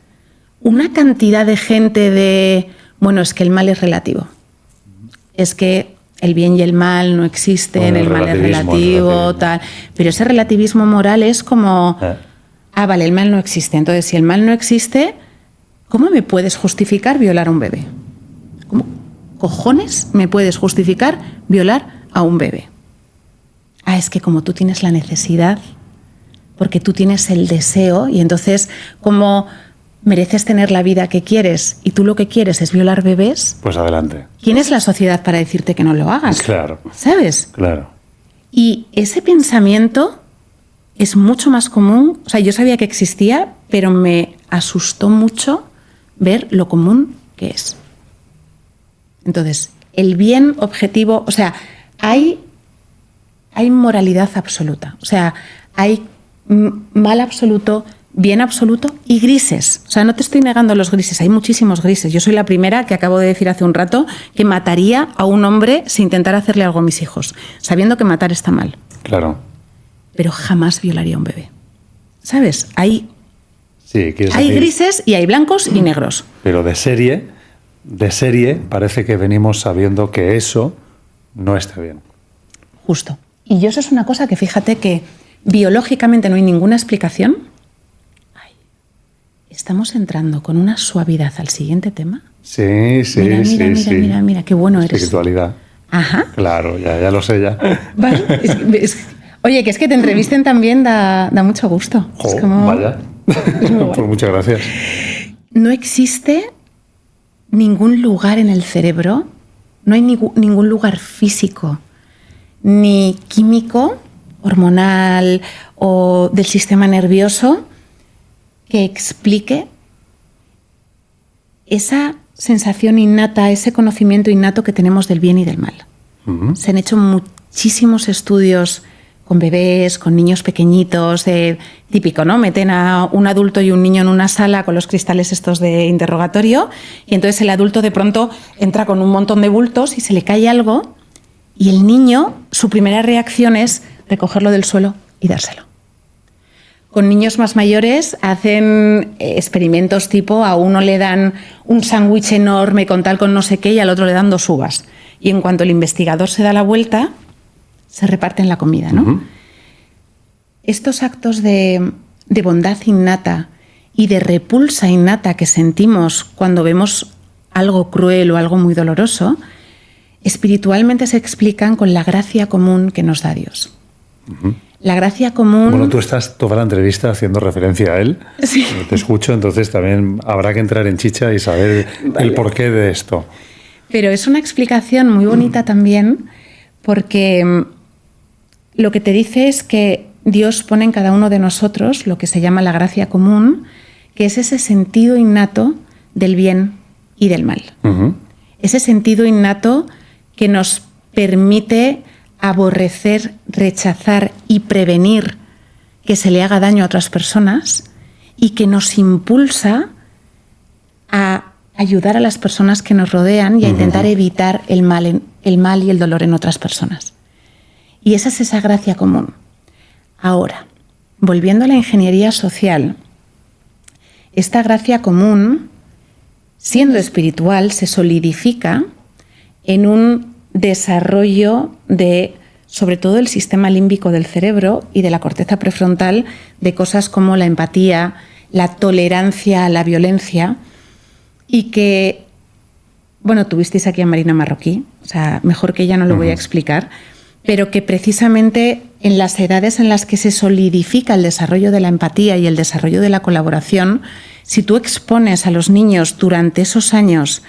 una cantidad de gente de, bueno, es que el mal es relativo. Es que el bien y el mal no existen, bueno, el mal es relativo, tal. Pero ese relativismo moral es como, vale, el mal no existe. Entonces, si el mal no existe, ¿cómo me puedes justificar violar a un bebé? ¿Cómo cojones me puedes justificar violar a un bebé? Es que como tú tienes la necesidad, porque tú tienes el deseo, y entonces como mereces tener la vida que quieres y tú lo que quieres es violar bebés, pues adelante. ¿Quién es la sociedad para decirte que no lo hagas? Claro. ¿Sabes? Claro. Y ese pensamiento es mucho más común. O sea, yo sabía que existía, pero me asustó mucho ver lo común que es. Entonces, el bien objetivo, o sea, hay moralidad absoluta, o sea, hay mal absoluto, bien absoluto y grises. O sea, no te estoy negando los grises, hay muchísimos grises. Yo soy la primera que acabo de decir hace un rato que mataría a un hombre si intentara hacerle algo a mis hijos, sabiendo que matar está mal. Claro. Pero jamás violaría a un bebé. ¿Sabes? Hay decir, grises y hay blancos y negros. Pero de serie parece que venimos sabiendo que eso no está bien. Justo. Y eso es una cosa que fíjate que biológicamente no hay ninguna explicación. Estamos entrando con una suavidad al siguiente tema. Sí. Mira, qué bueno eres. Espiritualidad. Ajá. Claro, ya lo sé ya. Vale. Oye, que es que te entrevisten también da mucho gusto. Es como, vaya. Es muy pues muchas gracias. No existe ningún lugar en el cerebro, no hay ningún lugar físico ni químico, hormonal o del sistema nervioso que explique esa sensación innata, ese conocimiento innato que tenemos del bien y del mal. Se han hecho muchísimos estudios con bebés, con niños pequeñitos, típico, ¿no? Meten a un adulto y un niño en una sala con los cristales estos de interrogatorio y entonces el adulto de pronto entra con un montón de bultos y se le cae algo y el niño, su primera reacción es recogerlo del suelo y dárselo. Con niños más mayores hacen experimentos tipo a uno le dan un sándwich enorme con tal con no sé qué y al otro le dan 2 uvas. Y en cuanto el investigador se da la vuelta, se reparten la comida, ¿no? Estos actos de bondad innata y de repulsa innata que sentimos cuando vemos algo cruel o algo muy doloroso, espiritualmente se explican con la gracia común que nos da Dios. La gracia común... Bueno, tú estás toda la entrevista haciendo referencia a él. Sí. Te escucho, entonces también habrá que entrar en chicha y saber el porqué de esto. Pero es una explicación muy bonita también porque lo que te dice es que Dios pone en cada uno de nosotros lo que se llama la gracia común, que es ese sentido innato del bien y del mal. Ese sentido innato que nos permite aborrecer, rechazar y prevenir que se le haga daño a otras personas y que nos impulsa a ayudar a las personas que nos rodean y a intentar evitar el mal y el dolor en otras personas. Y esa es esa gracia común. Ahora, volviendo a la ingeniería social, esta gracia común, siendo espiritual, se solidifica en un desarrollo de, sobre todo, el sistema límbico del cerebro y de la corteza prefrontal, de cosas como la empatía, la tolerancia a la violencia, y que, bueno, tuvisteis aquí a Marina Marroquí, o sea, mejor que ella no lo voy a explicar, pero que precisamente en las edades en las que se solidifica el desarrollo de la empatía y el desarrollo de la colaboración, si tú expones a los niños durante esos años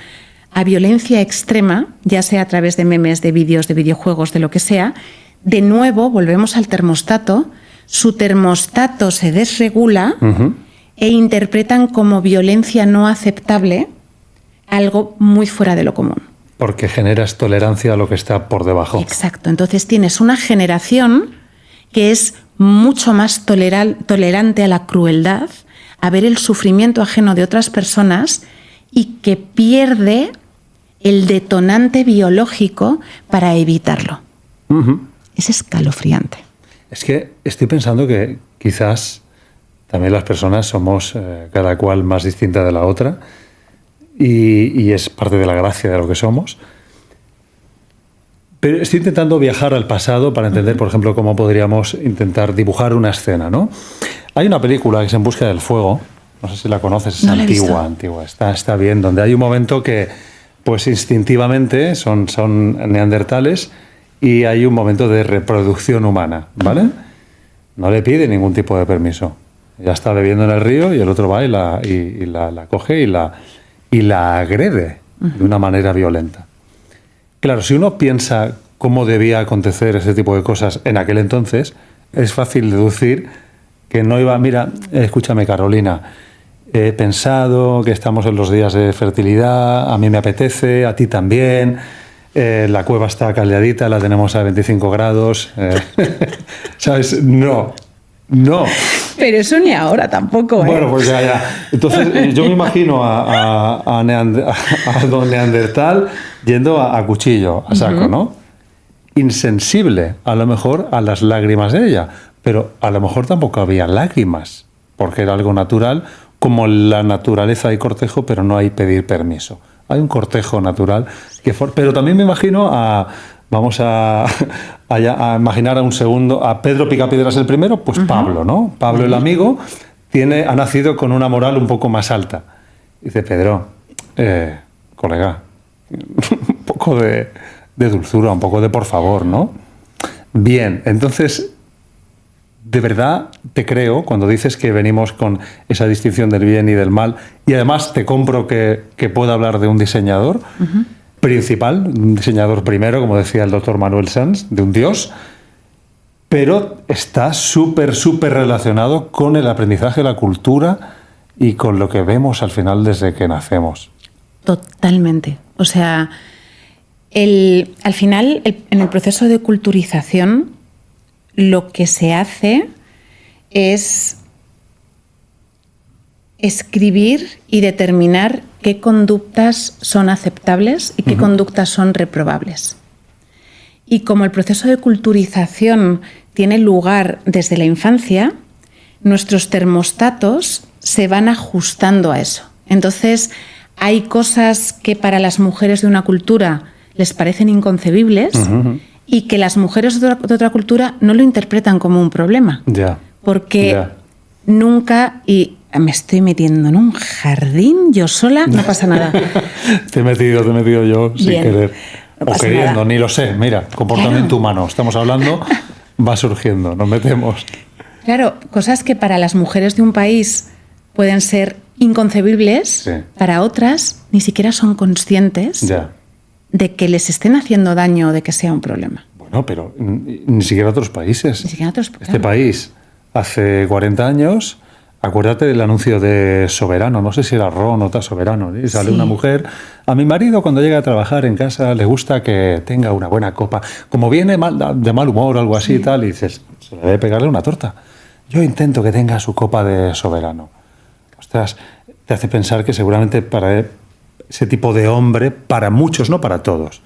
a violencia extrema, ya sea a través de memes, de vídeos, de videojuegos, de lo que sea, de nuevo volvemos al termostato, su termostato se desregula e interpretan como violencia no aceptable algo muy fuera de lo común. Porque generas tolerancia a lo que está por debajo. Exacto. Entonces tienes una generación que es mucho más tolerante a la crueldad, a ver el sufrimiento ajeno de otras personas y que pierde el detonante biológico para evitarlo. Es escalofriante. Es que estoy pensando que quizás también las personas somos cada cual más distinta de la otra y es parte de la gracia de lo que somos. Pero estoy intentando viajar al pasado para entender, por ejemplo, cómo podríamos intentar dibujar una escena, ¿no? Hay una película que es En busca del fuego, no sé si la conoces, es no antigua, está bien, donde hay un momento que, pues instintivamente, son neandertales y hay un momento de reproducción humana, ¿vale? No le pide ningún tipo de permiso. Ya está bebiendo en el río y el otro va y la coge y la agrede de una manera violenta. Claro, si uno piensa cómo debía acontecer ese tipo de cosas en aquel entonces, es fácil deducir que no iba, mira, escúchame Carolina, he pensado que estamos en los días de fertilidad, a mí me apetece, a ti también, la cueva está caldeadita, la tenemos a 25 grados, ¿sabes? No. Pero eso ni ahora tampoco, ¿eh? Bueno, pues ya. Entonces, yo me imagino a don Neandertal yendo a cuchillo, a saco, ¿no? Insensible, a lo mejor, a las lágrimas de ella, pero a lo mejor tampoco había lágrimas, porque era algo natural, como la naturaleza hay cortejo, pero no hay pedir permiso. Hay un cortejo natural, pero también me imagino vamos a imaginar un segundo a Pedro Picapiedras el primero, pues Pablo, ¿no? Pablo el amigo ha nacido con una moral un poco más alta. Dice, Pedro, colega, un poco de dulzura, un poco de por favor, ¿no? Bien, entonces, de verdad te creo cuando dices que venimos con esa distinción del bien y del mal, y además te compro que pueda hablar de un diseñador principal, un diseñador primero, como decía el doctor Manuel Sanz, de un dios, pero está súper relacionado con el aprendizaje de la cultura y con lo que vemos al final desde que nacemos. Totalmente. O sea, al final, en el proceso de culturización, lo que se hace es escribir y determinar qué conductas son aceptables y qué conductas son reprobables. Y como el proceso de culturización tiene lugar desde la infancia, nuestros termostatos se van ajustando a eso. Entonces, hay cosas que para las mujeres de una cultura les parecen inconcebibles y que las mujeres de otra cultura no lo interpretan como un problema. Porque nunca... me estoy metiendo en un jardín yo sola, no pasa nada. Te he metido yo sin querer. No o queriendo, nada. Ni lo sé. Mira, comportamiento humano. Estamos hablando, va surgiendo, nos metemos. Claro, cosas que para las mujeres de un país pueden ser inconcebibles, para otras ni siquiera son conscientes de que les estén haciendo daño o de que sea un problema. Bueno, pero ni siquiera otros países. Ni siquiera otros, Este país, hace 40 años... Acuérdate del anuncio de Soberano, no sé si era Ron o Soberano, y sale Sí. una mujer, a mi marido cuando llega a trabajar en casa le gusta que tenga una buena copa, como viene de mal humor o algo así y tal, y dices, se le debe pegarle una torta. Yo intento que tenga su copa de Soberano. Ostras, te hace pensar que seguramente para ese tipo de hombre, para muchos, no para todos,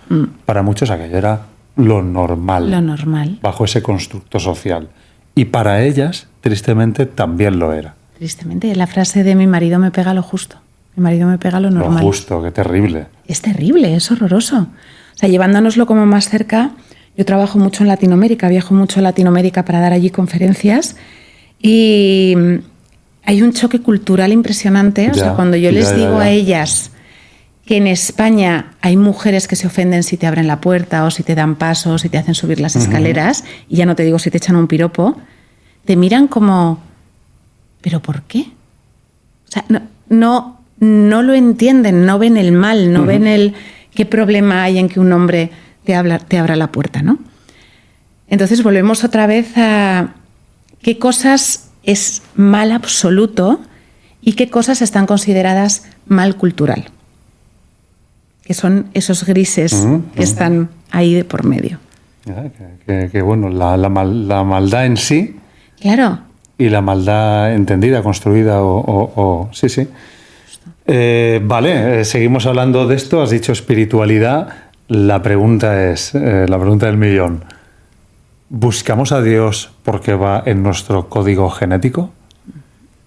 para muchos aquello era lo normal. Lo normal. Bajo ese constructo social. Y para ellas, tristemente, también lo era. Tristemente, la frase de mi marido me pega lo justo. Mi marido me pega lo normal. Lo justo, qué terrible. Es terrible, es horroroso. O sea, llevándonoslo como más cerca, yo trabajo mucho en Latinoamérica, viajo mucho a Latinoamérica para dar allí conferencias y hay un choque cultural impresionante. O sea, cuando yo les digo a ellas que en España hay mujeres que se ofenden si te abren la puerta o si te dan paso o si te hacen subir las escaleras, y ya no te digo si te echan un piropo, te miran como, ¿pero por qué? O sea, no lo entienden, no ven el mal, no ven qué problema hay en que un hombre te abra la puerta, ¿no? Entonces volvemos otra vez a qué cosas es mal absoluto y qué cosas están consideradas mal cultural, que son esos grises que están ahí de por medio. Que bueno, la maldad en sí. Claro. Y la maldad entendida, construida sí, sí. Vale, seguimos hablando de esto. Has dicho espiritualidad. La pregunta es, la pregunta del millón. ¿Buscamos a Dios porque va en nuestro código genético?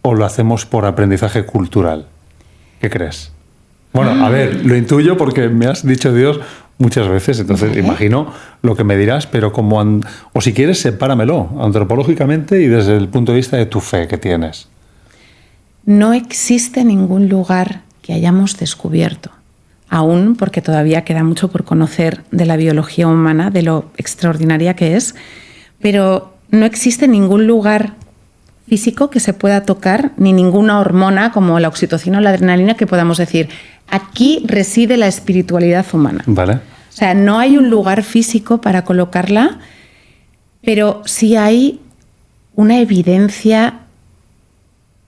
¿O lo hacemos por aprendizaje cultural? ¿Qué crees? Bueno, a ver, lo intuyo porque me has dicho Dios muchas veces, entonces imagino lo que me dirás, pero o si quieres, sepáramelo antropológicamente y desde el punto de vista de tu fe que tienes. No existe ningún lugar que hayamos descubierto, aún porque todavía queda mucho por conocer de la biología humana, de lo extraordinaria que es, pero no existe ningún lugar físico que se pueda tocar, ni ninguna hormona como la oxitocina o la adrenalina que podamos decir, aquí reside la espiritualidad humana. Vale. O sea, no hay un lugar físico para colocarla, pero sí hay una evidencia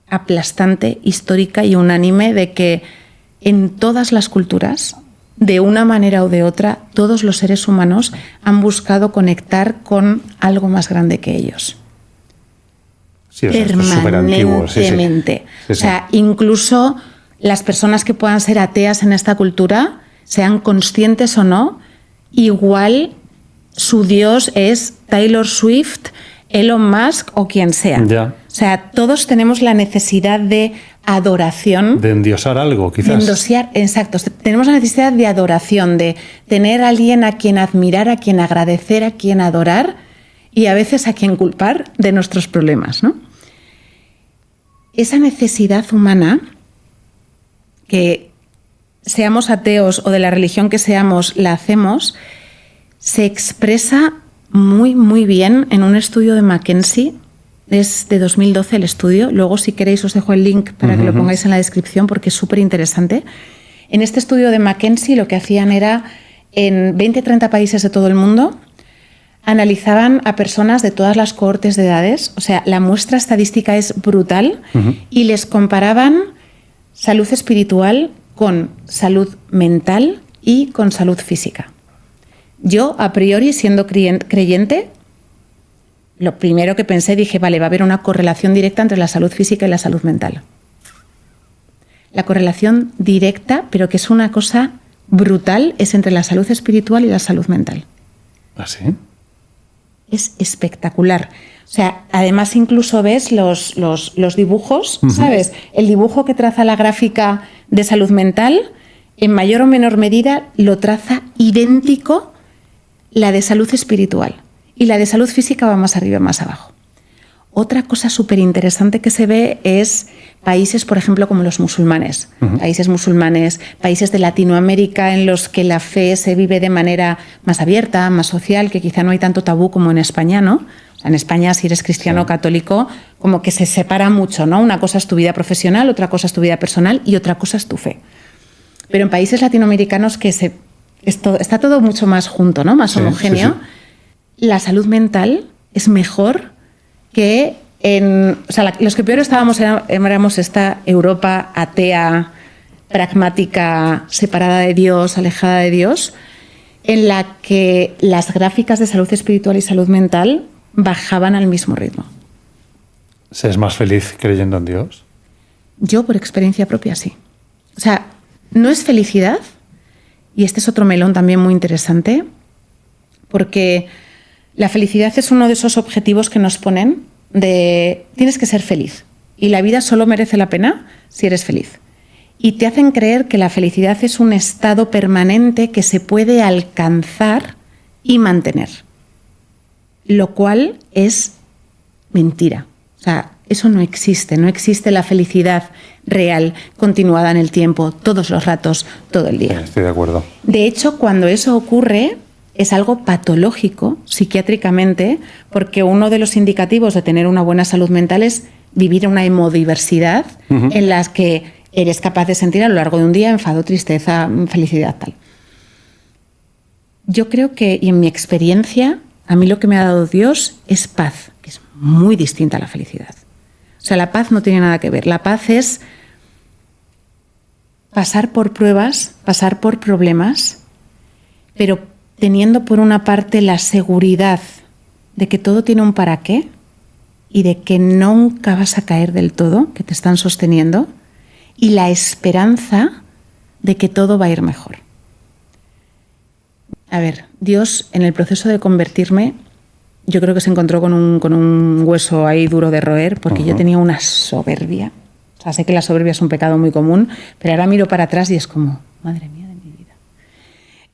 aplastante, histórica y unánime de que en todas las culturas, de una manera o de otra, todos los seres humanos han buscado conectar con algo más grande que ellos. Sí, o sea, Permanentemente. Sí, sí. O sea, incluso las personas que puedan ser ateas en esta cultura, sean conscientes o no, igual su Dios es Taylor Swift, Elon Musk o quien sea. Ya. O sea, todos tenemos la necesidad de adoración. De endiosar algo, quizás. De endiosar, exacto. Tenemos la necesidad de adoración, de tener a alguien a quien admirar, a quien agradecer, a quien adorar y a veces a quien culpar de nuestros problemas, ¿no? Esa necesidad humana, que seamos ateos o de la religión que seamos, la hacemos, se expresa muy, muy bien en un estudio de McKinsey. Es de 2012 el estudio. Luego, si queréis, os dejo el link para que lo pongáis en la descripción porque es súper interesante. En este estudio de McKinsey lo que hacían era, en 20-30 países de todo el mundo, analizaban a personas de todas las cohortes de edades, o sea, la muestra estadística es brutal, y les comparaban salud espiritual con salud mental y con salud física. Yo, a priori, siendo creyente, lo primero que pensé, dije, vale, va a haber una correlación directa entre la salud física y la salud mental. La correlación directa, pero que es una cosa brutal, es entre la salud espiritual y la salud mental. ¿Ah, sí? Es espectacular. O sea, además incluso ves los dibujos, ¿sabes? El dibujo que traza la gráfica de salud mental, en mayor o menor medida, lo traza idéntico la de salud espiritual. Y la de salud física va más arriba y más abajo. Otra cosa súper interesante que se ve es países, por ejemplo, como los musulmanes. Países musulmanes, países de Latinoamérica en los que la fe se vive de manera más abierta, más social, que quizá no hay tanto tabú como en España, ¿no? O sea, en España, si eres cristiano o católico, como que se separa mucho, ¿no? Una cosa es tu vida profesional, otra cosa es tu vida personal y otra cosa es tu fe. Pero en países latinoamericanos que está todo mucho más junto, ¿no? Más homogéneo. Sí. La salud mental es mejor que los que peor estábamos éramos esta Europa atea, pragmática, separada de Dios, alejada de Dios, en la que las gráficas de salud espiritual y salud mental bajaban al mismo ritmo. ¿Se es más feliz creyendo en Dios? Yo, por experiencia propia, sí. O sea, no es felicidad, y este es otro melón también muy interesante, porque la felicidad es uno de esos objetivos que nos ponen de tienes que ser feliz, y la vida solo merece la pena si eres feliz. Y te hacen creer que la felicidad es un estado permanente que se puede alcanzar y mantener, lo cual es mentira. O sea, eso no existe la felicidad real, continuada en el tiempo, todos los ratos, todo el día. Estoy de acuerdo. De hecho, cuando eso ocurre, es algo patológico psiquiátricamente, porque uno de los indicativos de tener una buena salud mental es vivir una hemodiversidad en las que eres capaz de sentir a lo largo de un día enfado, tristeza, felicidad, tal. Yo creo que, y en mi experiencia, a mí lo que me ha dado Dios es paz, que es muy distinta a la felicidad. O sea, la paz no tiene nada que ver. La paz es pasar por pruebas, pasar por problemas, pero teniendo por una parte la seguridad de que todo tiene un para qué y de que nunca vas a caer del todo, que te están sosteniendo, y la esperanza de que todo va a ir mejor. A ver, Dios en el proceso de convertirme, yo creo que se encontró con un hueso ahí duro de roer, porque yo tenía una soberbia. O sea, sé que la soberbia es un pecado muy común, pero ahora miro para atrás y es como, madre mía de mi vida.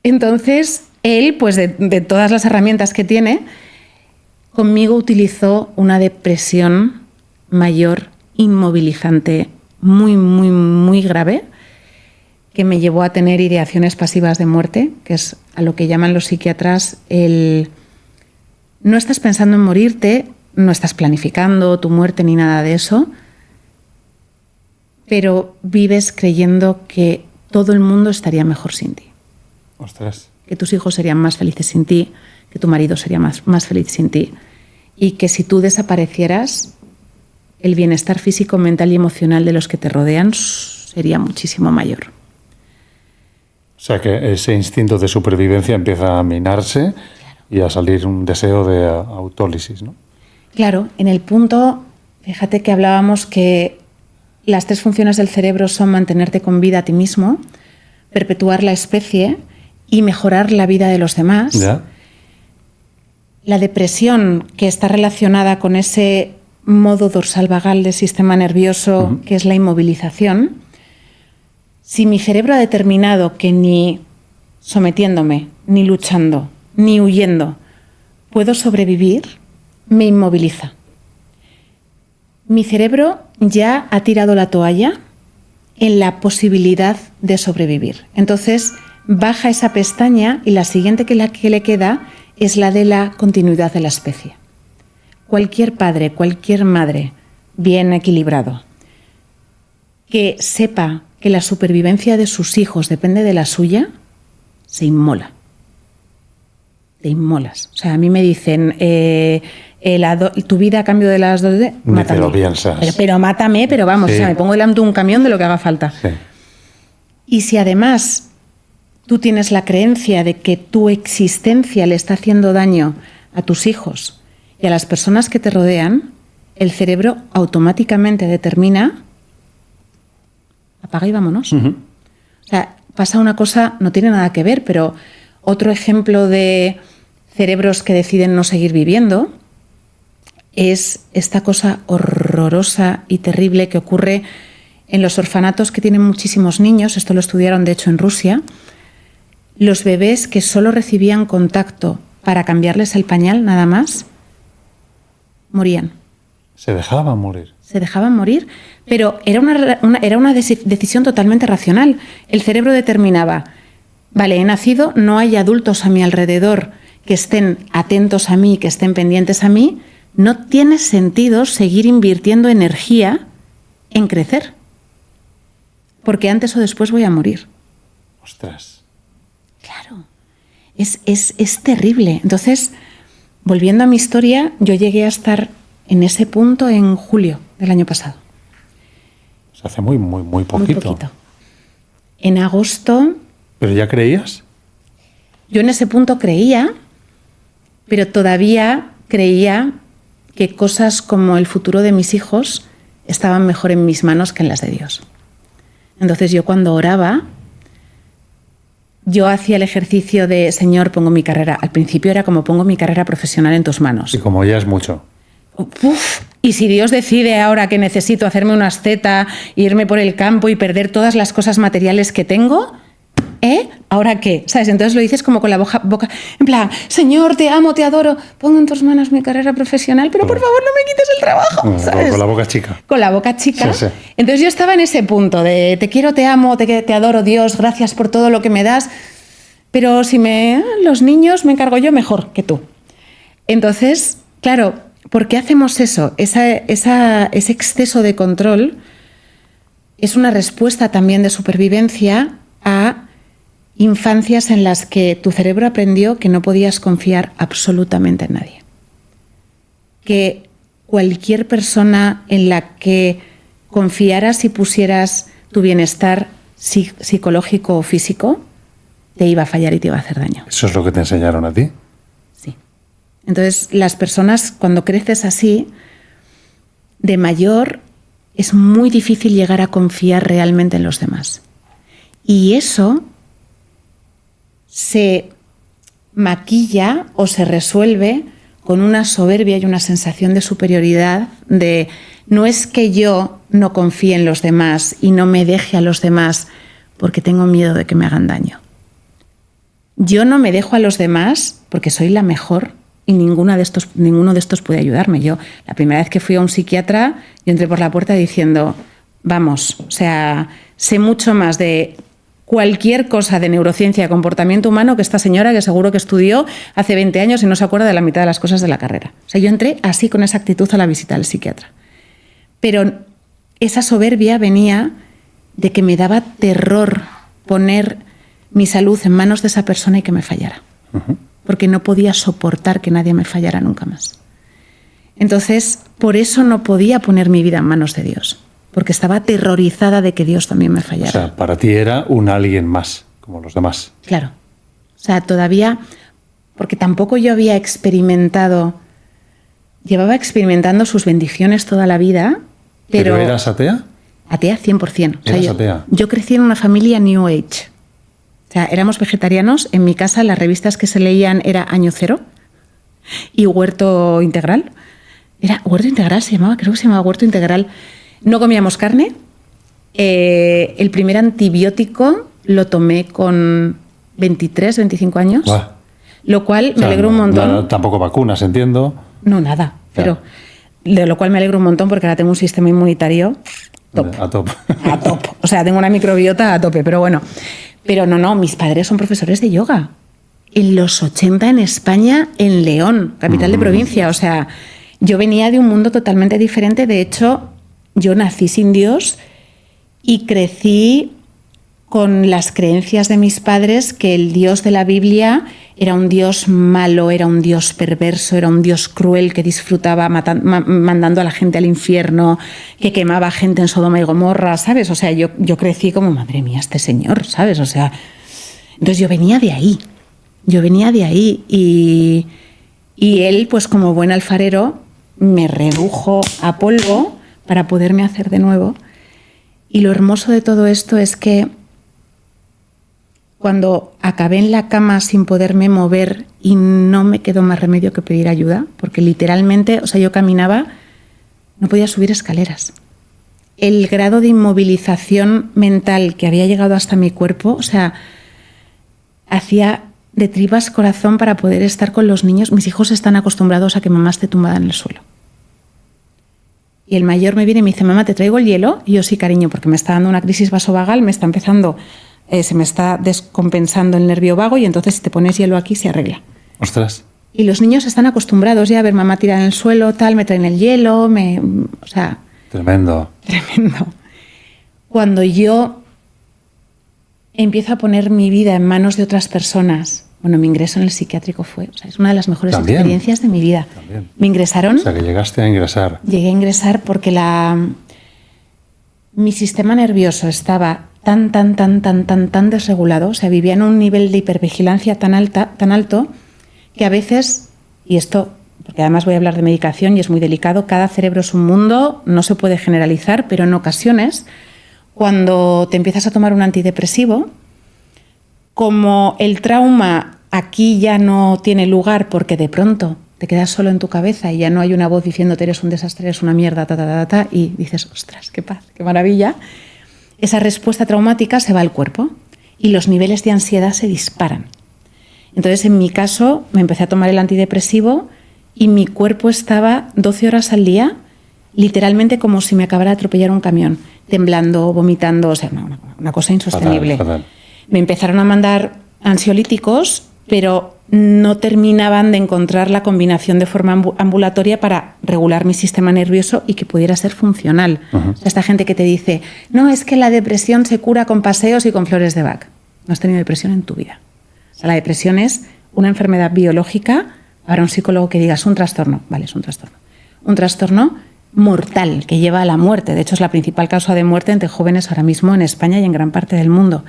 Entonces, él, pues de todas las herramientas que tiene, conmigo utilizó una depresión mayor, inmovilizante, muy, muy, muy grave, que me llevó a tener ideaciones pasivas de muerte, que es a lo que llaman los psiquiatras el... No estás pensando en morirte, no estás planificando tu muerte ni nada de eso, pero vives creyendo que todo el mundo estaría mejor sin ti. Ostras. Que tus hijos serían más felices sin ti, que tu marido sería más feliz sin ti, y que si tú desaparecieras, el bienestar físico, mental y emocional de los que te rodean sería muchísimo mayor. O sea que ese instinto de supervivencia empieza a minarse, claro, y a salir un deseo de autólisis, ¿no? Claro, en el punto, fíjate que hablábamos que las 3 funciones del cerebro son mantenerte con vida a ti mismo, perpetuar la especie y mejorar la vida de los demás. ¿Ya? La depresión, que está relacionada con ese modo dorsal vagal del sistema nervioso, que es la inmovilización. Si mi cerebro ha determinado que ni sometiéndome, ni luchando, ni huyendo puedo sobrevivir, me inmoviliza. Mi cerebro ya ha tirado la toalla en la posibilidad de sobrevivir. Entonces baja esa pestaña y la siguiente que le queda es la de la continuidad de la especie. Cualquier padre, cualquier madre bien equilibrado, que sepa que la supervivencia de sus hijos depende de la suya, se inmola. Te inmolas. O sea, a mí me dicen, tu vida a cambio de las 2D, mátame. Te lo piensas. Pero mátame, pero vamos, sí. O sea, me pongo delante de un camión de lo que haga falta. Sí. Y si además tú tienes la creencia de que tu existencia le está haciendo daño a tus hijos y a las personas que te rodean, el cerebro automáticamente determina apaga y vámonos. O sea, pasa una cosa, no tiene nada que ver, pero otro ejemplo de cerebros que deciden no seguir viviendo es esta cosa horrorosa y terrible que ocurre en los orfanatos que tienen muchísimos niños. Esto lo estudiaron, de hecho, en Rusia. Los bebés que solo recibían contacto para cambiarles el pañal, nada más, morían. Se dejaban morir. Se dejaban morir, pero era una decisión totalmente racional. El cerebro determinaba, vale, he nacido, no hay adultos a mi alrededor que estén atentos a mí, que estén pendientes a mí, no tiene sentido seguir invirtiendo energía en crecer, porque antes o después voy a morir. Ostras. Claro, es terrible. Entonces, volviendo a mi historia, yo llegué a estar en ese punto en julio del año pasado. Se hace muy poquito. Muy poquito. En agosto... ¿Pero ya creías? Yo en ese punto creía, pero todavía creía que cosas como el futuro de mis hijos estaban mejor en mis manos que en las de Dios. Entonces yo cuando oraba, yo hacía el ejercicio de, Señor, pongo mi carrera. Al principio era como pongo mi carrera profesional en tus manos. Y como ya es mucho. Uf, y si Dios decide ahora que necesito hacerme una asceta, irme por el campo y perder todas las cosas materiales que tengo, ¿ahora qué? ¿Sabes? Entonces lo dices como con la boca, en plan, Señor, te amo, te adoro, pongo en tus manos mi carrera profesional, pero por favor no me quites el trabajo, ¿sabes? Con la boca chica. Con la boca chica. Sí. Entonces yo estaba en ese punto de te quiero, te amo, te adoro, Dios, gracias por todo lo que me das, pero si los niños me encargo yo mejor que tú. Entonces, claro, ¿por qué hacemos eso? Ese exceso de control es una respuesta también de supervivencia a infancias en las que tu cerebro aprendió que no podías confiar absolutamente en nadie. Que cualquier persona en la que confiaras y pusieras tu bienestar psicológico o físico te iba a fallar y te iba a hacer daño. ¿Eso es lo que te enseñaron a ti? Sí. Entonces, las personas, cuando creces así, de mayor, es muy difícil llegar a confiar realmente en los demás. Y eso se maquilla o se resuelve con una soberbia y una sensación de superioridad de no es que yo no confíe en los demás y no me deje a los demás porque tengo miedo de que me hagan daño. Yo no me dejo a los demás porque soy la mejor y ninguno de estos puede ayudarme. Yo, la primera vez que fui a un psiquiatra, yo entré por la puerta diciendo, vamos, o sea, sé mucho más de cualquier cosa de neurociencia, comportamiento humano que esta señora que seguro que estudió hace 20 años y no se acuerda de la mitad de las cosas de la carrera. O sea, yo entré así con esa actitud a la visita del psiquiatra. Pero esa soberbia venía de que me daba terror poner mi salud en manos de esa persona y que me fallara. Porque no podía soportar que nadie me fallara nunca más. Entonces, por eso no podía poner mi vida en manos de Dios. Porque estaba aterrorizada de que Dios también me fallara. O sea, para ti era un alguien más, como los demás. Claro. O sea, todavía, porque tampoco yo había llevaba experimentando sus bendiciones toda la vida, pero... ¿Pero eras atea? Atea 100%. O sea, atea. Yo crecí en una familia New Age. O sea, éramos vegetarianos. En mi casa las revistas que se leían era Año Cero y Huerto Integral. Era Huerto Integral, creo que se llamaba Huerto Integral. No comíamos carne. El primer antibiótico lo tomé con 23, 25 años. Buah. Lo cual me alegro un montón. Tampoco vacunas, entiendo. No, nada. Claro. Pero de lo cual me alegro un montón porque ahora tengo un sistema inmunitario top. A top. A top. O sea, tengo una microbiota a tope, pero bueno. Pero no, mis padres son profesores de yoga. En los 80 en España, en León, capital de provincia. O sea, yo venía de un mundo totalmente diferente. De hecho, yo nací sin Dios y crecí con las creencias de mis padres que el Dios de la Biblia era un Dios malo, era un Dios perverso, era un Dios cruel que disfrutaba mandando a la gente al infierno, que quemaba gente en Sodoma y Gomorra, ¿sabes? O sea, yo crecí como, madre mía, este señor, ¿sabes? O sea, entonces yo venía de ahí y él, pues como buen alfarero, me redujo a polvo para poderme hacer de nuevo. Y lo hermoso de todo esto es que cuando acabé en la cama sin poderme mover y no me quedó más remedio que pedir ayuda, porque literalmente, o sea, yo caminaba, no podía subir escaleras. El grado de inmovilización mental que había llegado hasta mi cuerpo, o sea, hacía de tripas corazón para poder estar con los niños. Mis hijos están acostumbrados a que mamá esté tumbada en el suelo. Y el mayor me viene y me dice, mamá, ¿te traigo el hielo? Y yo, sí, cariño, porque me está dando una crisis vasovagal, me está empezando... se me está descompensando el nervio vago y entonces si te pones hielo aquí se arregla. ¡Ostras! Y los niños están acostumbrados ya a ver mamá tirar en el suelo, tal, me traen el hielo, o sea... Tremendo. Tremendo. Cuando yo empiezo a poner mi vida en manos de otras personas Bueno, mi ingreso en el psiquiátrico fue, o sea, es una de las mejores ¿También? experiencias de mi vida. También. Me ingresaron. O sea, que llegaste a ingresar. Llegué a ingresar porque mi sistema nervioso estaba tan desregulado, o sea, vivía en un nivel de hipervigilancia tan alto, que a veces, y esto, porque además voy a hablar de medicación y es muy delicado, cada cerebro es un mundo, no se puede generalizar, pero en ocasiones, cuando te empiezas a tomar un antidepresivo, como el trauma aquí ya no tiene lugar porque de pronto te quedas solo en tu cabeza y ya no hay una voz diciéndote eres un desastre, eres una mierda, y dices, ostras, qué paz, qué maravilla, esa respuesta traumática se va al cuerpo y los niveles de ansiedad se disparan. Entonces, en mi caso, me empecé a tomar el antidepresivo y mi cuerpo estaba 12 horas al día, literalmente como si me acabara de atropellar un camión, temblando, vomitando, o sea, una cosa insostenible. Fatal. Me empezaron a mandar ansiolíticos, pero no terminaban de encontrar la combinación de forma ambulatoria para regular mi sistema nervioso y que pudiera ser funcional. Uh-huh. O sea, esta gente que te dice, no, es que la depresión se cura con paseos y con flores de Bach. No has tenido depresión en tu vida. O sea, la depresión es una enfermedad biológica. Para un psicólogo que diga, es un trastorno. Vale, es un trastorno. Un trastorno mortal que lleva a la muerte. De hecho, es la principal causa de muerte entre jóvenes ahora mismo en España y en gran parte del mundo.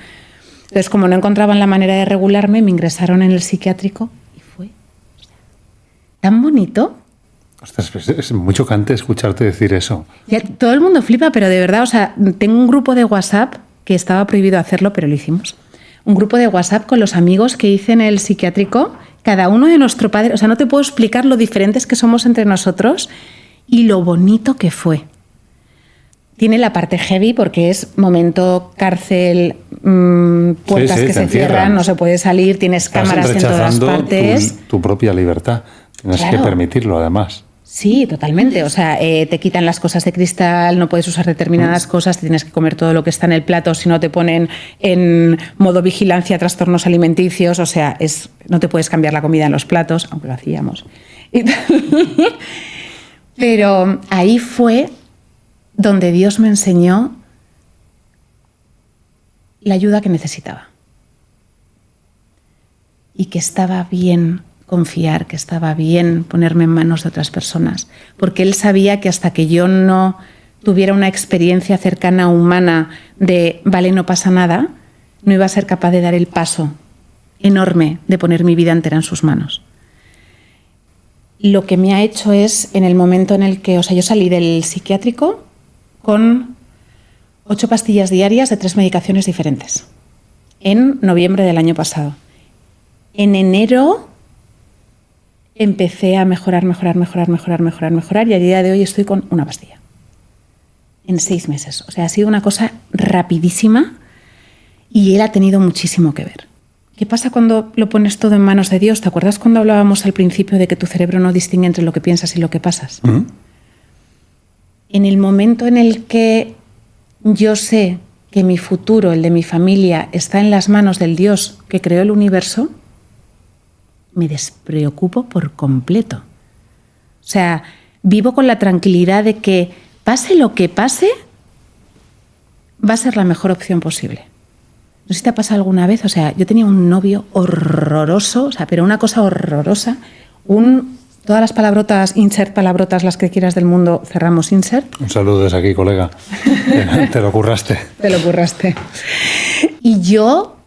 Entonces, como no encontraban la manera de regularme, me ingresaron en el psiquiátrico y fue tan bonito. Ostras, es muy chocante escucharte decir eso. Ya, todo el mundo flipa, pero de verdad, o sea, tengo un grupo de WhatsApp que estaba prohibido hacerlo, pero lo hicimos. Un grupo de WhatsApp con los amigos que hice en el psiquiátrico, cada uno de nuestro padre. O sea, no te puedo explicar lo diferentes que somos entre nosotros y lo bonito que fue. Tiene la parte heavy porque es momento cárcel, puertas que se cierran, no se puede salir, tienes cámaras en todas partes. Tu propia libertad. Tienes que permitirlo, además. Sí, totalmente. O sea, te quitan las cosas de cristal, no puedes usar determinadas cosas, te tienes que comer todo lo que está en el plato, si no te ponen en modo vigilancia, trastornos alimenticios. O sea, no te puedes cambiar la comida en los platos, aunque lo hacíamos. Pero ahí fue donde Dios me enseñó la ayuda que necesitaba. Y que estaba bien confiar, que estaba bien ponerme en manos de otras personas. Porque Él sabía que hasta que yo no tuviera una experiencia cercana, humana, de vale, no pasa nada, no iba a ser capaz de dar el paso enorme de poner mi vida entera en sus manos. Lo que me ha hecho es, en el momento en el que, o sea, yo salí del psiquiátrico con 8 pastillas diarias de 3 medicaciones diferentes, en noviembre del año pasado. En enero empecé a mejorar y a día de hoy estoy con una pastilla. En 6 meses. O sea, ha sido una cosa rapidísima y Él ha tenido muchísimo que ver. ¿Qué pasa cuando lo pones todo en manos de Dios? ¿Te acuerdas cuando hablábamos al principio de que tu cerebro no distingue entre lo que piensas y lo que pasas? ¿Mm? En el momento en el que yo sé que mi futuro, el de mi familia, está en las manos del Dios que creó el universo, me despreocupo por completo. O sea, vivo con la tranquilidad de que pase lo que pase, va a ser la mejor opción posible. No sé si te ha pasado alguna vez, o sea, yo tenía un novio horroroso, o sea, pero una cosa horrorosa, todas las palabrotas, insert palabrotas, las que quieras del mundo, cerramos insert. Un saludo desde aquí, colega. Te lo curraste. Te lo curraste. Y yo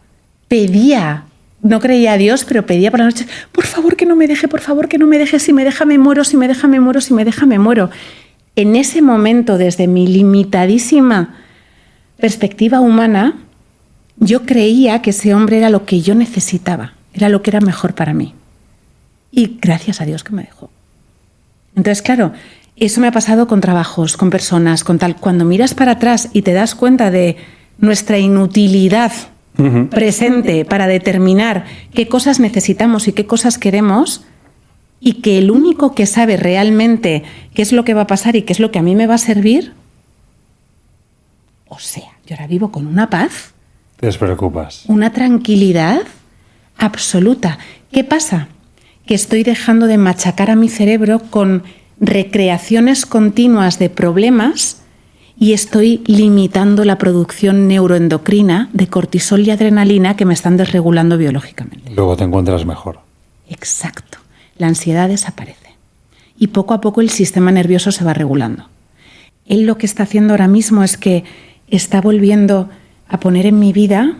pedía, no creía a Dios, pero pedía por la noche, por favor que no me deje, por favor que no me deje, si me deja me muero, si me deja me muero, si me deja me muero. En ese momento, desde mi limitadísima perspectiva humana, yo creía que ese hombre era lo que yo necesitaba, era lo que era mejor para mí. Y gracias a Dios que me dejó. Entonces, claro, eso me ha pasado con trabajos, con personas, con tal. Cuando miras para atrás y te das cuenta de nuestra inutilidad presente para determinar qué cosas necesitamos y qué cosas queremos, y que el único que sabe realmente qué es lo que va a pasar y qué es lo que a mí me va a servir, o sea, yo ahora vivo con una paz. Te despreocupas. Una tranquilidad absoluta. ¿Qué pasa? Que estoy dejando de machacar a mi cerebro con recreaciones continuas de problemas y estoy limitando la producción neuroendocrina de cortisol y adrenalina que me están desregulando biológicamente. Luego te encuentras mejor. Exacto. La ansiedad desaparece. Y poco a poco el sistema nervioso se va regulando. Él lo que está haciendo ahora mismo es que está volviendo a poner en mi vida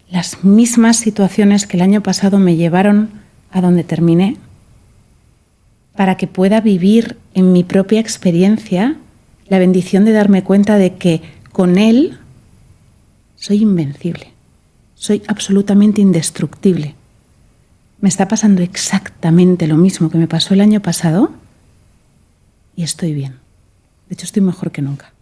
las mismas situaciones que el año pasado me llevaron a donde terminé, para que pueda vivir en mi propia experiencia la bendición de darme cuenta de que con él soy invencible, soy absolutamente indestructible. Me está pasando exactamente lo mismo que me pasó el año pasado y estoy bien. De hecho, estoy mejor que nunca.